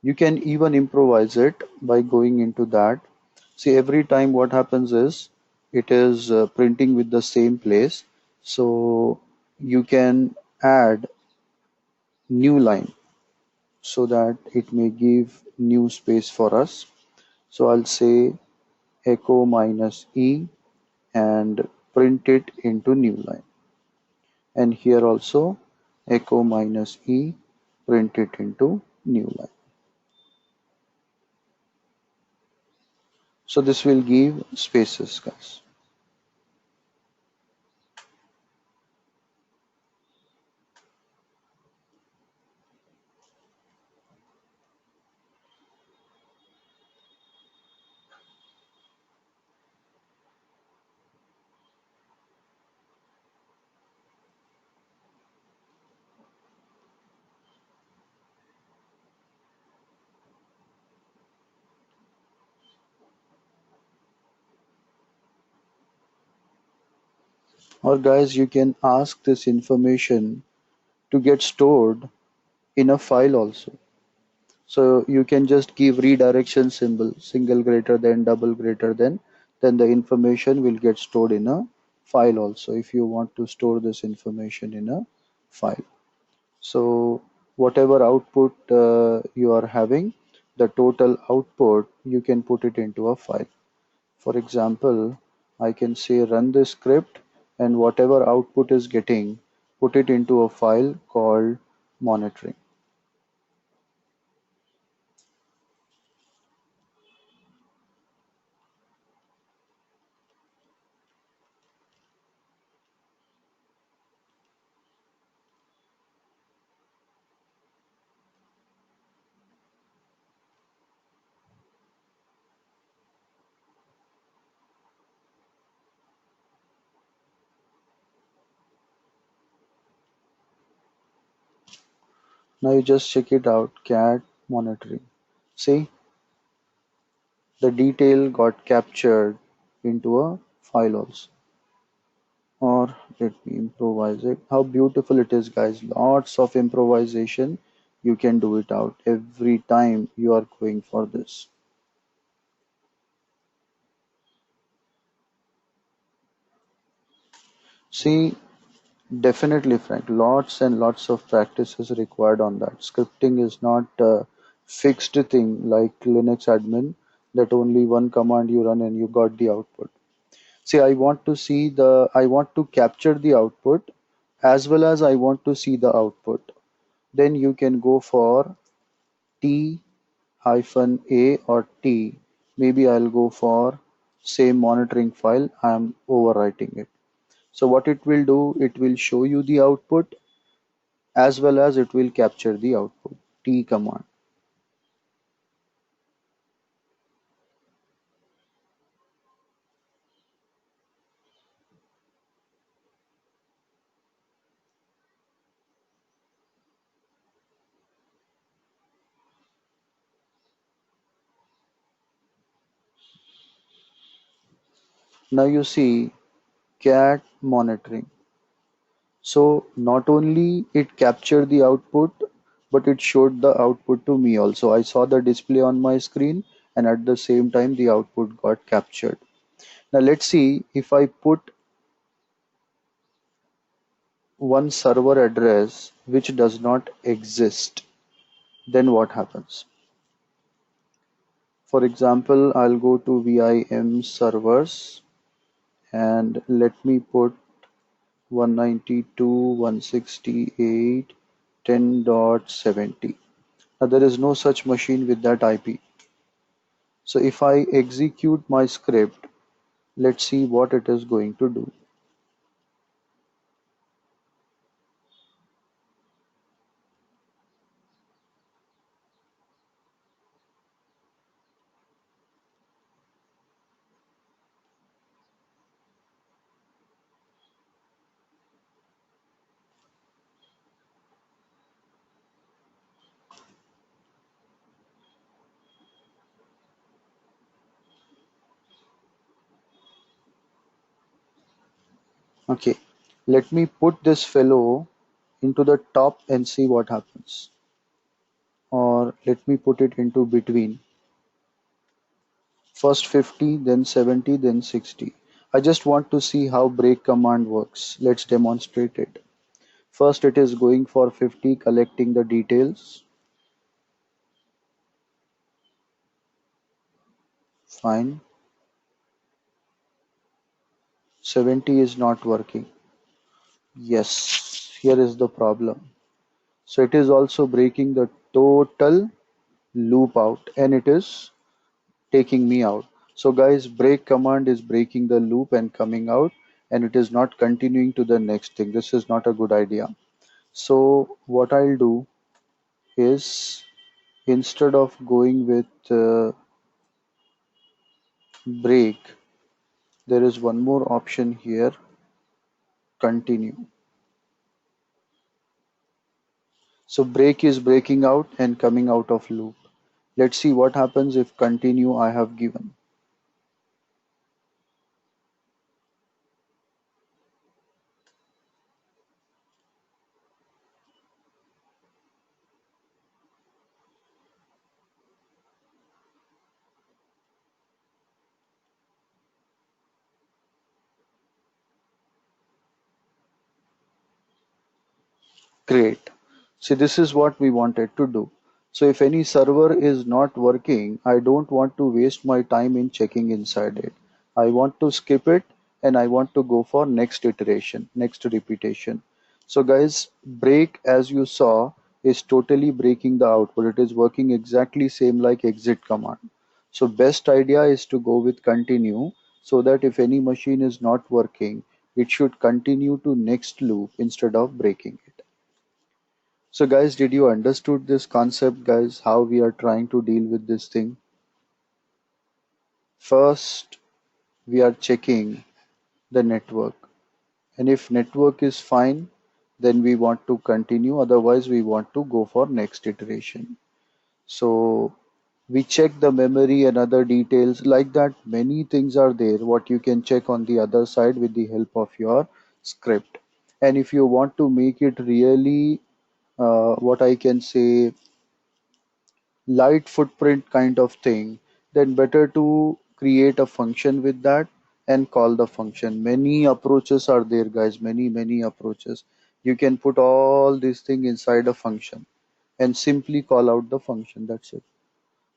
You can even improvise it by going into that. See, every time what happens is it is printing with the same place. So you can add new line so that it may give new space for us. So I'll say echo minus E and print it into new line. And here also echo minus E, print it into new line. So this will give spaces, guys. Or guys, you can ask this information to get stored in a file also. So you can just give redirection symbol, single greater than, double greater than, then the information will get stored in a file also if you want to store this information in a file. So whatever output you are having, the total output, you can put it into a file. For example, I can say run this script and whatever output is getting, put it into a file called monitoring. Now you just check it out, cat monitoring. See, the detail got captured into a file also. Or let me improvise it. How beautiful it is, guys. Lots of improvisation. You can do it out every time you are going for this. See, definitely, Frank. Lots and lots of practice is required on that. Scripting is not fixed thing like Linux admin, that only one command you run and you got the output. See, I want to capture the output as well as I want to see the output. Then you can go for T hyphen A or T. Maybe I'll go for same monitoring file. I'm overwriting it. So what it will do, it will show you the output as well as it will capture the output. T command. Now you see cat monitoring. So not only it captured the output, but it showed the output to me also. I saw the display on my screen and at the same time the output got captured. Now let's see if I put one server address which does not exist, then what happens? For example, I'll go to VIM servers and let me put 192.168.10.70. Now there is no such machine with that IP. So if I execute my script, let's see what it is going to do. Okay, let me put this fellow into the top and see what happens. Or let me put it into between. First 50, then 70, then 60. I just want to see how break command works. Let's demonstrate it. First it is going for 50, collecting the details. Fine. 70 is not working. Yes, here is the problem. So it is also breaking the total loop out and it is taking me out. So guys, break command is breaking the loop and coming out and it is not continuing to the next thing. This is not a good idea. So what I'll do is instead of going with break, there is one more option here, continue. So break is breaking out and coming out of loop. Let's see what happens if continue I have given. Great. See, this is what we wanted to do. So if any server is not working, I don't want to waste my time in checking inside it. I want to skip it and I want to go for next iteration, next repetition. So guys, break as you saw is totally breaking the output. It is working exactly same like exit command. So best idea is to go with continue so that if any machine is not working, it should continue to next loop instead of breaking it. So guys, did you understood this concept, guys, how we are trying to deal with this thing? First, we are checking the network. And if network is fine, then we want to continue. Otherwise, we want to go for next iteration. So we check the memory and other details like that. Many things are there what you can check on the other side with the help of your script. And if you want to make it really, what I can say, light footprint kind of thing, then better to create a function with that and call the function. Many approaches are there, guys, many approaches. You can put all this thing inside a function and simply call out the function. That's it.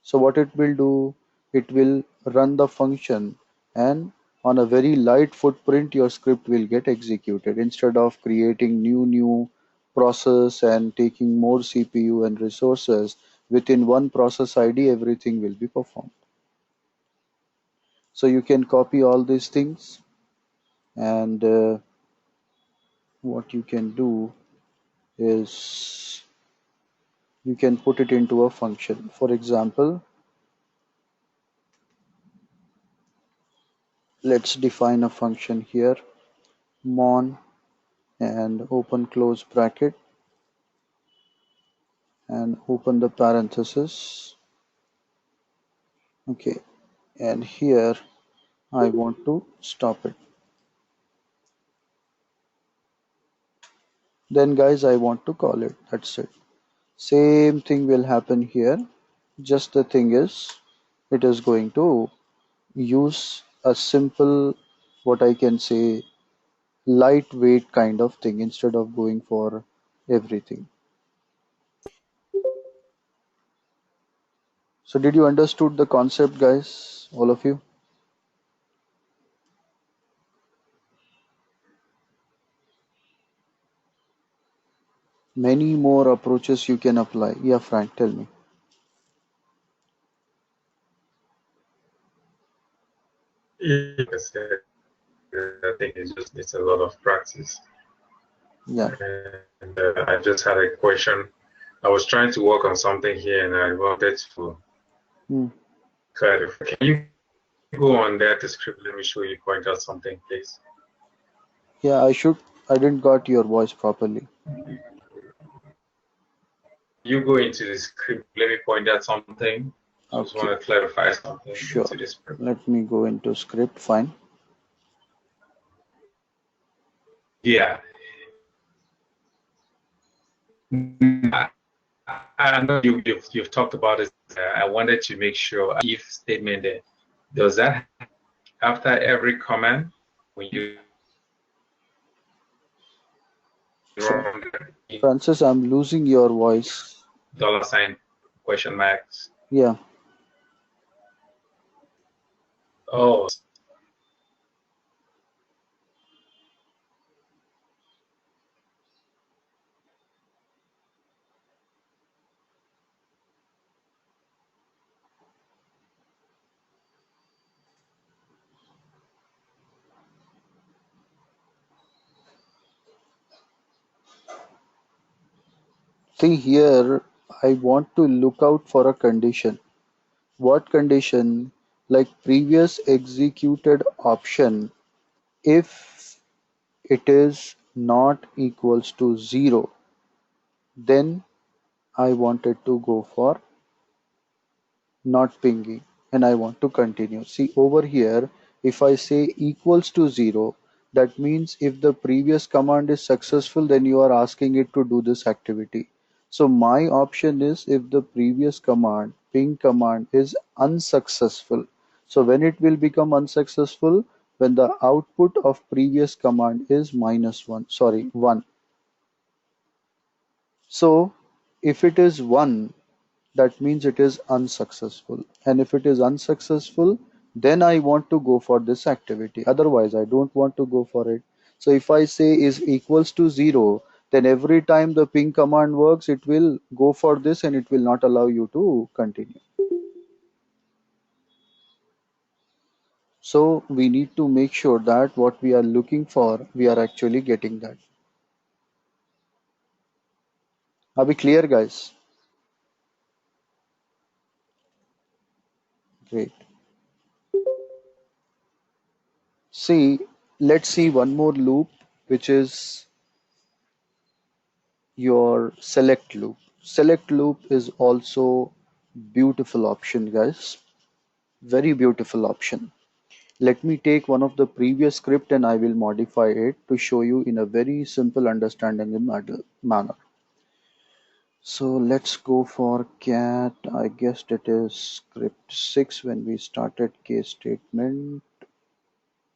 So what it will do, it will run the function, and on a very light footprint your script will get executed instead of creating new process and taking more CPU and resources. Within one process ID everything will be performed. So you can copy all these things, and what you can do is you can put it into a function. For example, let's define a function here, mon, and open close bracket and open the parenthesis. Okay, and here I want to stop it. Then guys, I want to call it. That's it. Same thing will happen here. Just the thing is, it is going to use a simple, what I can say, lightweight kind of thing instead of going for everything. So did you understood the concept, guys, all of you? Many more approaches you can apply. Yeah, Frank, tell me. Yes, I think it just needs a lot of practice. Yeah. And I just had a question. I was trying to work on something here and I wanted to Hmm. clarify. Can you go on there to script? Let me show you, point out something, please. Yeah, I didn't got your voice properly. You go into the script, let me point out something. I just Okay, want to clarify something sure. into this script. Let me go into script. Fine. Yeah. I know you've talked about it. I wanted to make sure if statement there. Does that after every command when you Fra- run Francis, I'm losing your voice. dollar sign question marks? Yeah. Oh, See here, I want to look out for a condition. What condition? Like previous executed option, if it is not equals to 0, then I wanted to go for not pinging, and I want to continue. See over here, if I say equals to 0, that means if the previous command is successful, then you are asking it to do this activity. So my option is if the previous command, ping command, is unsuccessful. So when it will become unsuccessful, when the output of previous command is -1, sorry, 1. So if it is 1, that means it is unsuccessful. And if it is unsuccessful, then I want to go for this activity. Otherwise, I don't want to go for it. So if I say is equals to 0, then every time the ping command works, it will go for this and it will not allow you to continue. So we need to make sure that what we are looking for, we are actually getting that. Are we clear, guys? Great. See, let's see one more loop, which is your select loop. Select loop is also beautiful option, guys. Very beautiful option. Let me take one of the previous script and I will modify it to show you in a very simple understanding manner. So let's go for cat. I guessed it is script 6 when we started case statement.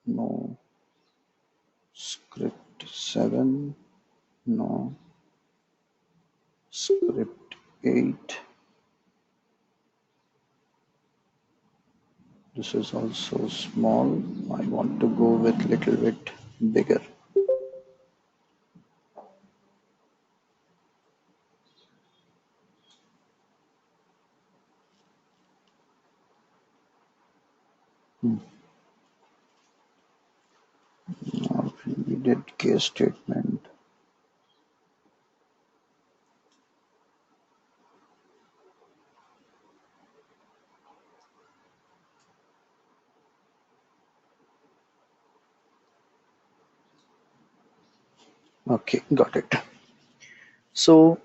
No. Script 7. No. Script 8. This is also small. I want to go with little bit bigger. Now we did case statement. Okay, got it. So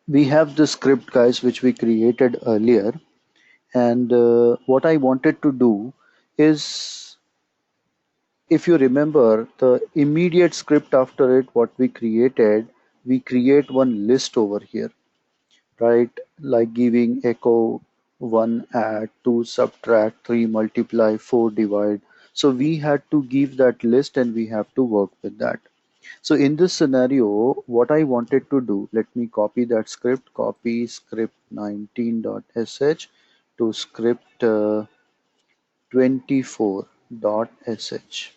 we have the script, guys, which we created earlier, and what I wanted to do is, if you remember the immediate script after it, what we create one list over here, right? Like giving echo 1 add, 2 subtract, 3 multiply, 4 divide. So we had to give that list and we have to work with that. So in this scenario, what I wanted to do, let me copy that script, copy script 19.sh to script 24.sh.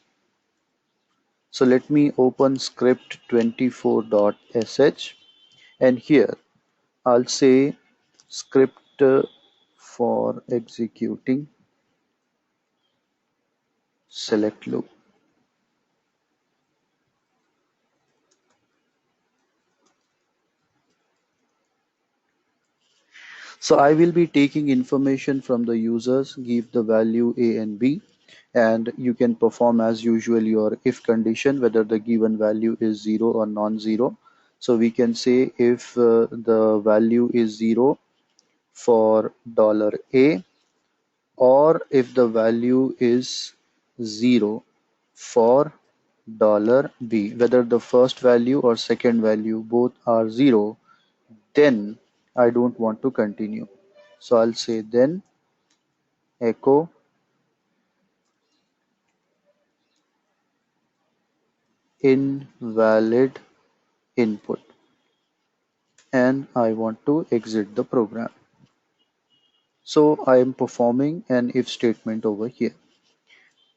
So let me open script 24.sh, and here I'll say script for executing select loop. So I will be taking information from the users, give the value A and B, and you can perform as usual your if condition, whether the given value is 0 or non-zero. So we can say if the value is 0 for $A, or if the value is 0 for $B, whether the first value or second value both are 0, then I don't want to continue. So I'll say then echo invalid input, and I want to exit the program. So I am performing an if statement over here.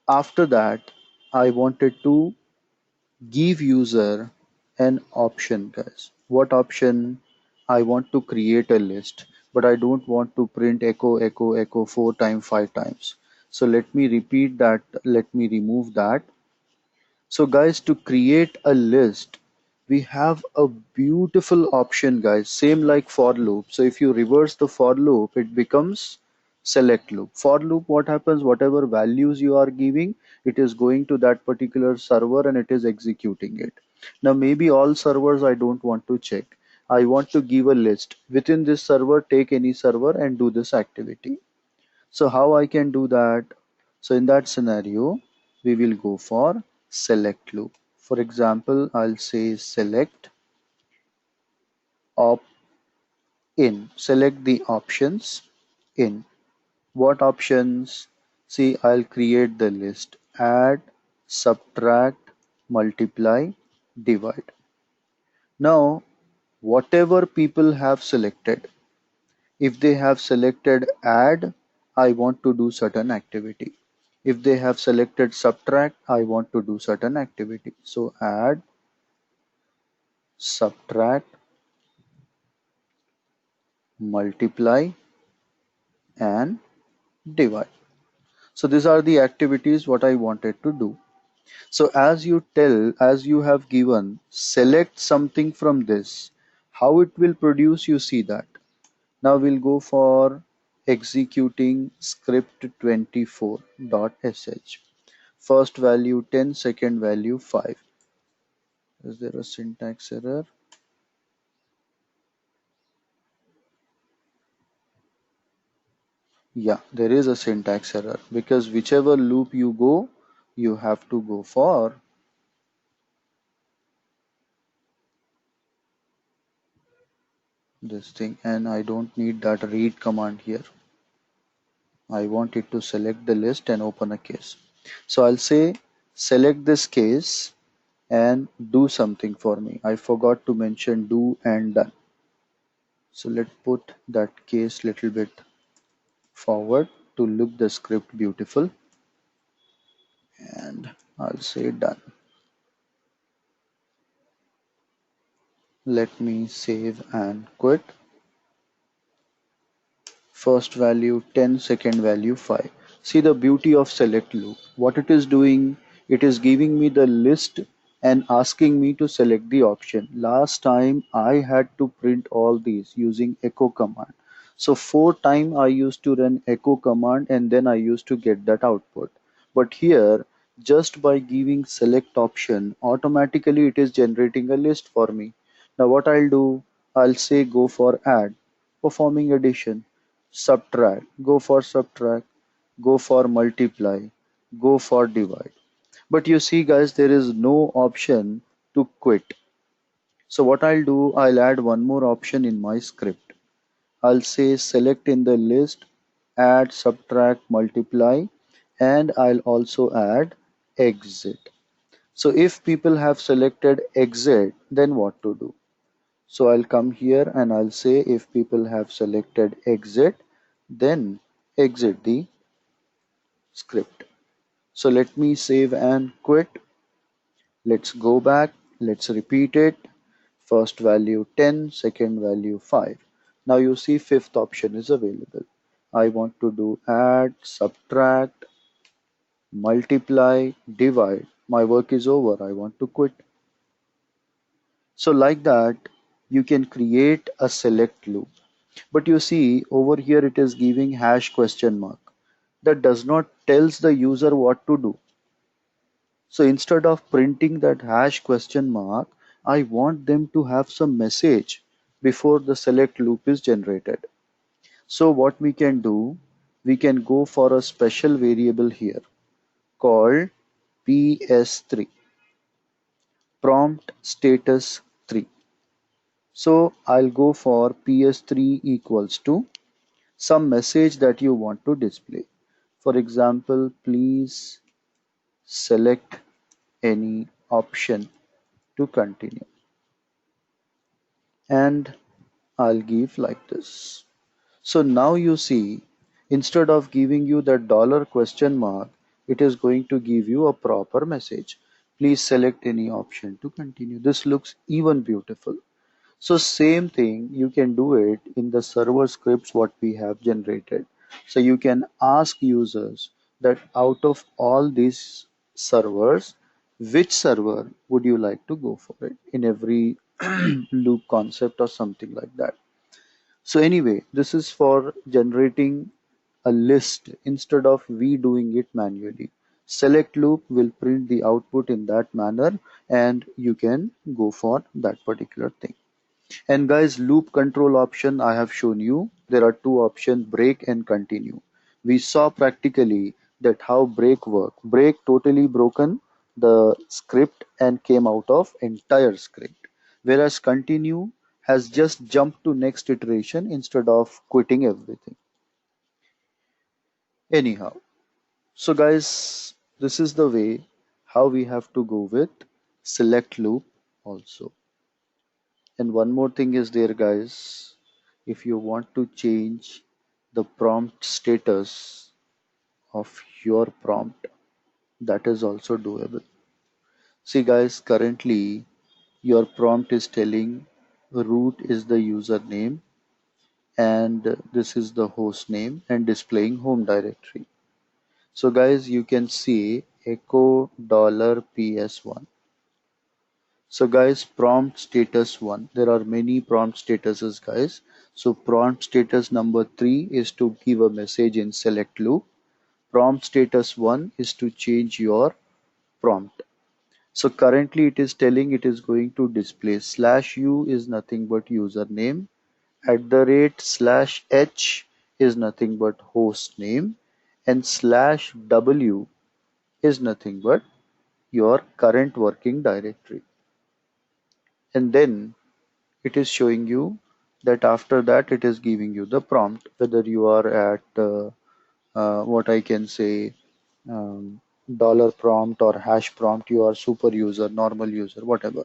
After that, I wanted to give user an option, guys. What option? I want to create a list, but I don't want to print echo echo echo 4 times 5 times. So let me repeat that, let me remove that. So guys, to create a list, we have a beautiful option, guys, same like for loop. So if you reverse the for loop, it becomes select loop. For loop, what happens? Whatever values you are giving, it is going to that particular server and it is executing it. Now maybe all servers I don't want to check. I want to give a list. Within this server, take any server and do this activity. So how I can do that? So in that scenario, we will go for select loop. For example, I'll say select op in. Select the options in. What options? See, I'll create the list. Add, subtract, multiply, divide. Now, whatever people have selected, if they have selected add, I want to do certain activity. If they have selected subtract, I want to do certain activity. So add, subtract, multiply, and divide. So these are the activities what I wanted to do. So as you have given, select something from this, how it will produce, you see that. Now we'll go for executing script 24.sh. First value 10, second value 5. Is there a syntax error? Yeah, there is a syntax error because whichever loop you go, you have to go for this thing, and I don't need that read command here. I want it to select the list and open a case. So I'll say select this case and do something for me. I forgot to mention do and done. So let's put that case little bit forward to look the script beautiful, and I'll say done. Let me save and quit. First value 10, second value 5. See the beauty of select loop. What it is doing, it is giving me the list and asking me to select the option. Last time I had to print all these using echo command. So 4 times I used to run echo command and then I used to get that output. But here, just by giving select option, automatically it is generating a list for me. Now what I'll do, I'll say go for add, performing addition, subtract, go for subtract, go for multiply, go for divide. But you see guys, there is no option to quit. So what I'll do, I'll add one more option in my script. I'll say select in the list, add, subtract, multiply, and I'll also add exit. So if people have selected exit, then what to do? So I'll come here and I'll say if people have selected exit, then exit the script. So let me save and quit. Let's go back. Let's repeat it. First value 10, second value 5. Now you see fifth option is available. I want to do add, subtract, multiply, divide. My work is over. I want to quit. So like that, you can create a select loop. But you see over here it is giving hash question mark. That does not tells the user what to do. So instead of printing that hash question mark, I want them to have some message before the select loop is generated. So what we can do, we can go for a special variable here called PS3, prompt status 3. So I'll go for PS3 equals to some message that you want to display. For example, please select any option to continue. And I'll give like this. So now you see, instead of giving you the dollar question mark, it is going to give you a proper message. Please select any option to continue. This looks even beautiful. So same thing, you can do it in the server scripts what we have generated. So you can ask users that out of all these servers, which server would you like to go for it in every loop concept or something like that. So anyway, this is for generating a list instead of we doing it manually. Select loop will print the output in that manner and you can go for that particular thing. And guys, loop control option I have shown you. There are two options, break and continue. We saw practically that how break work. Break totally broken the script and came out of entire script. Whereas continue has just jumped to next iteration instead of quitting everything. Anyhow, so guys, this is the way how we have to go with select loop also. And one more thing is there guys, if you want to change the prompt status of your prompt, that is also doable. See guys, currently your prompt is telling root is the username and this is the host name and displaying home directory. So guys, you can see echo $ps1. So guys, prompt status 1. There are many prompt statuses guys. So prompt status number 3 is to give a message in select loop. Prompt status 1 is to change your prompt. So currently it is telling it is going to display /u is nothing but username, @/h is nothing but host name, and /w is nothing but your current working directory. And then it is showing you that after that it is giving you the prompt whether you are at what I can say dollar prompt or hash prompt, you are super user, normal user, whatever.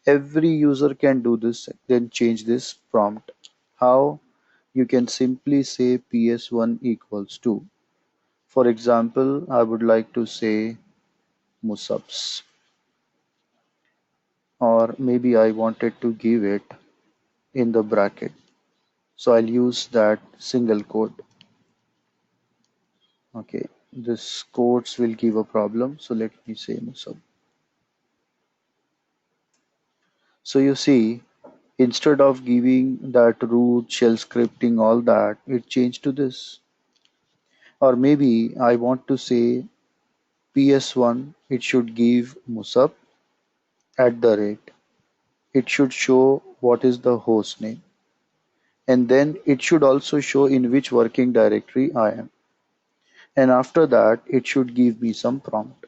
Every user can do this, then change this prompt How? You can simply say ps1 equals to, for example, I would like to say Musabs, or maybe I wanted to give it in the bracket. So I'll use that single quote. Okay, this quotes will give a problem. So let me say Musab. So you see, instead of giving that root, shell scripting, all that, it changed to this. Or maybe I want to say PS1, it should give Musab at the rate. It should show what is the host name. And then it should also show in which working directory I am. And after that, it should give me some prompt.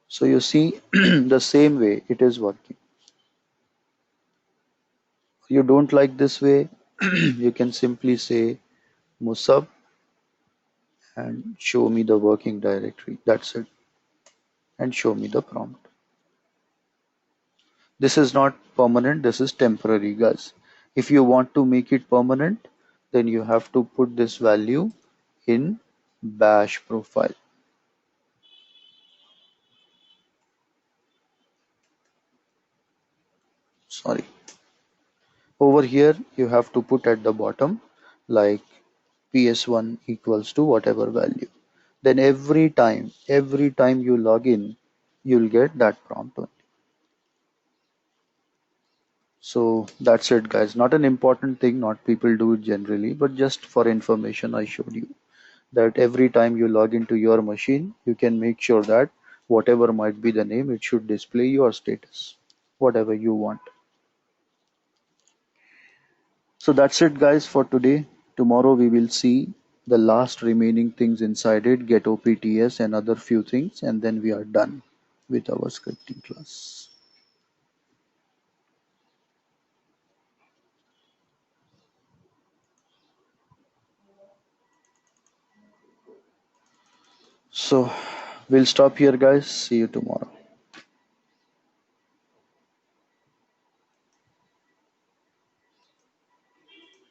So you see, the same way it is working. You don't like this way, you can simply say Musab and show me the working directory. That's it. And show me the prompt. This is not permanent, this is temporary, guys. If you want to make it permanent, then you have to put this value in bash profile. Sorry. Over here, you have to put at the bottom like ps1 equals to whatever value. Then every time you log in, you'll get that prompt only. So that's it, guys. Not an important thing, not people do it generally, but just for information, I showed you that every time you log into your machine, you can make sure that whatever might be the name, it should display your status, whatever you want. So that's it, guys, for today. Tomorrow we will see the last remaining things inside it, get OPTS and other few things, and then we are done with our scripting class. So we'll stop here, guys. See you tomorrow.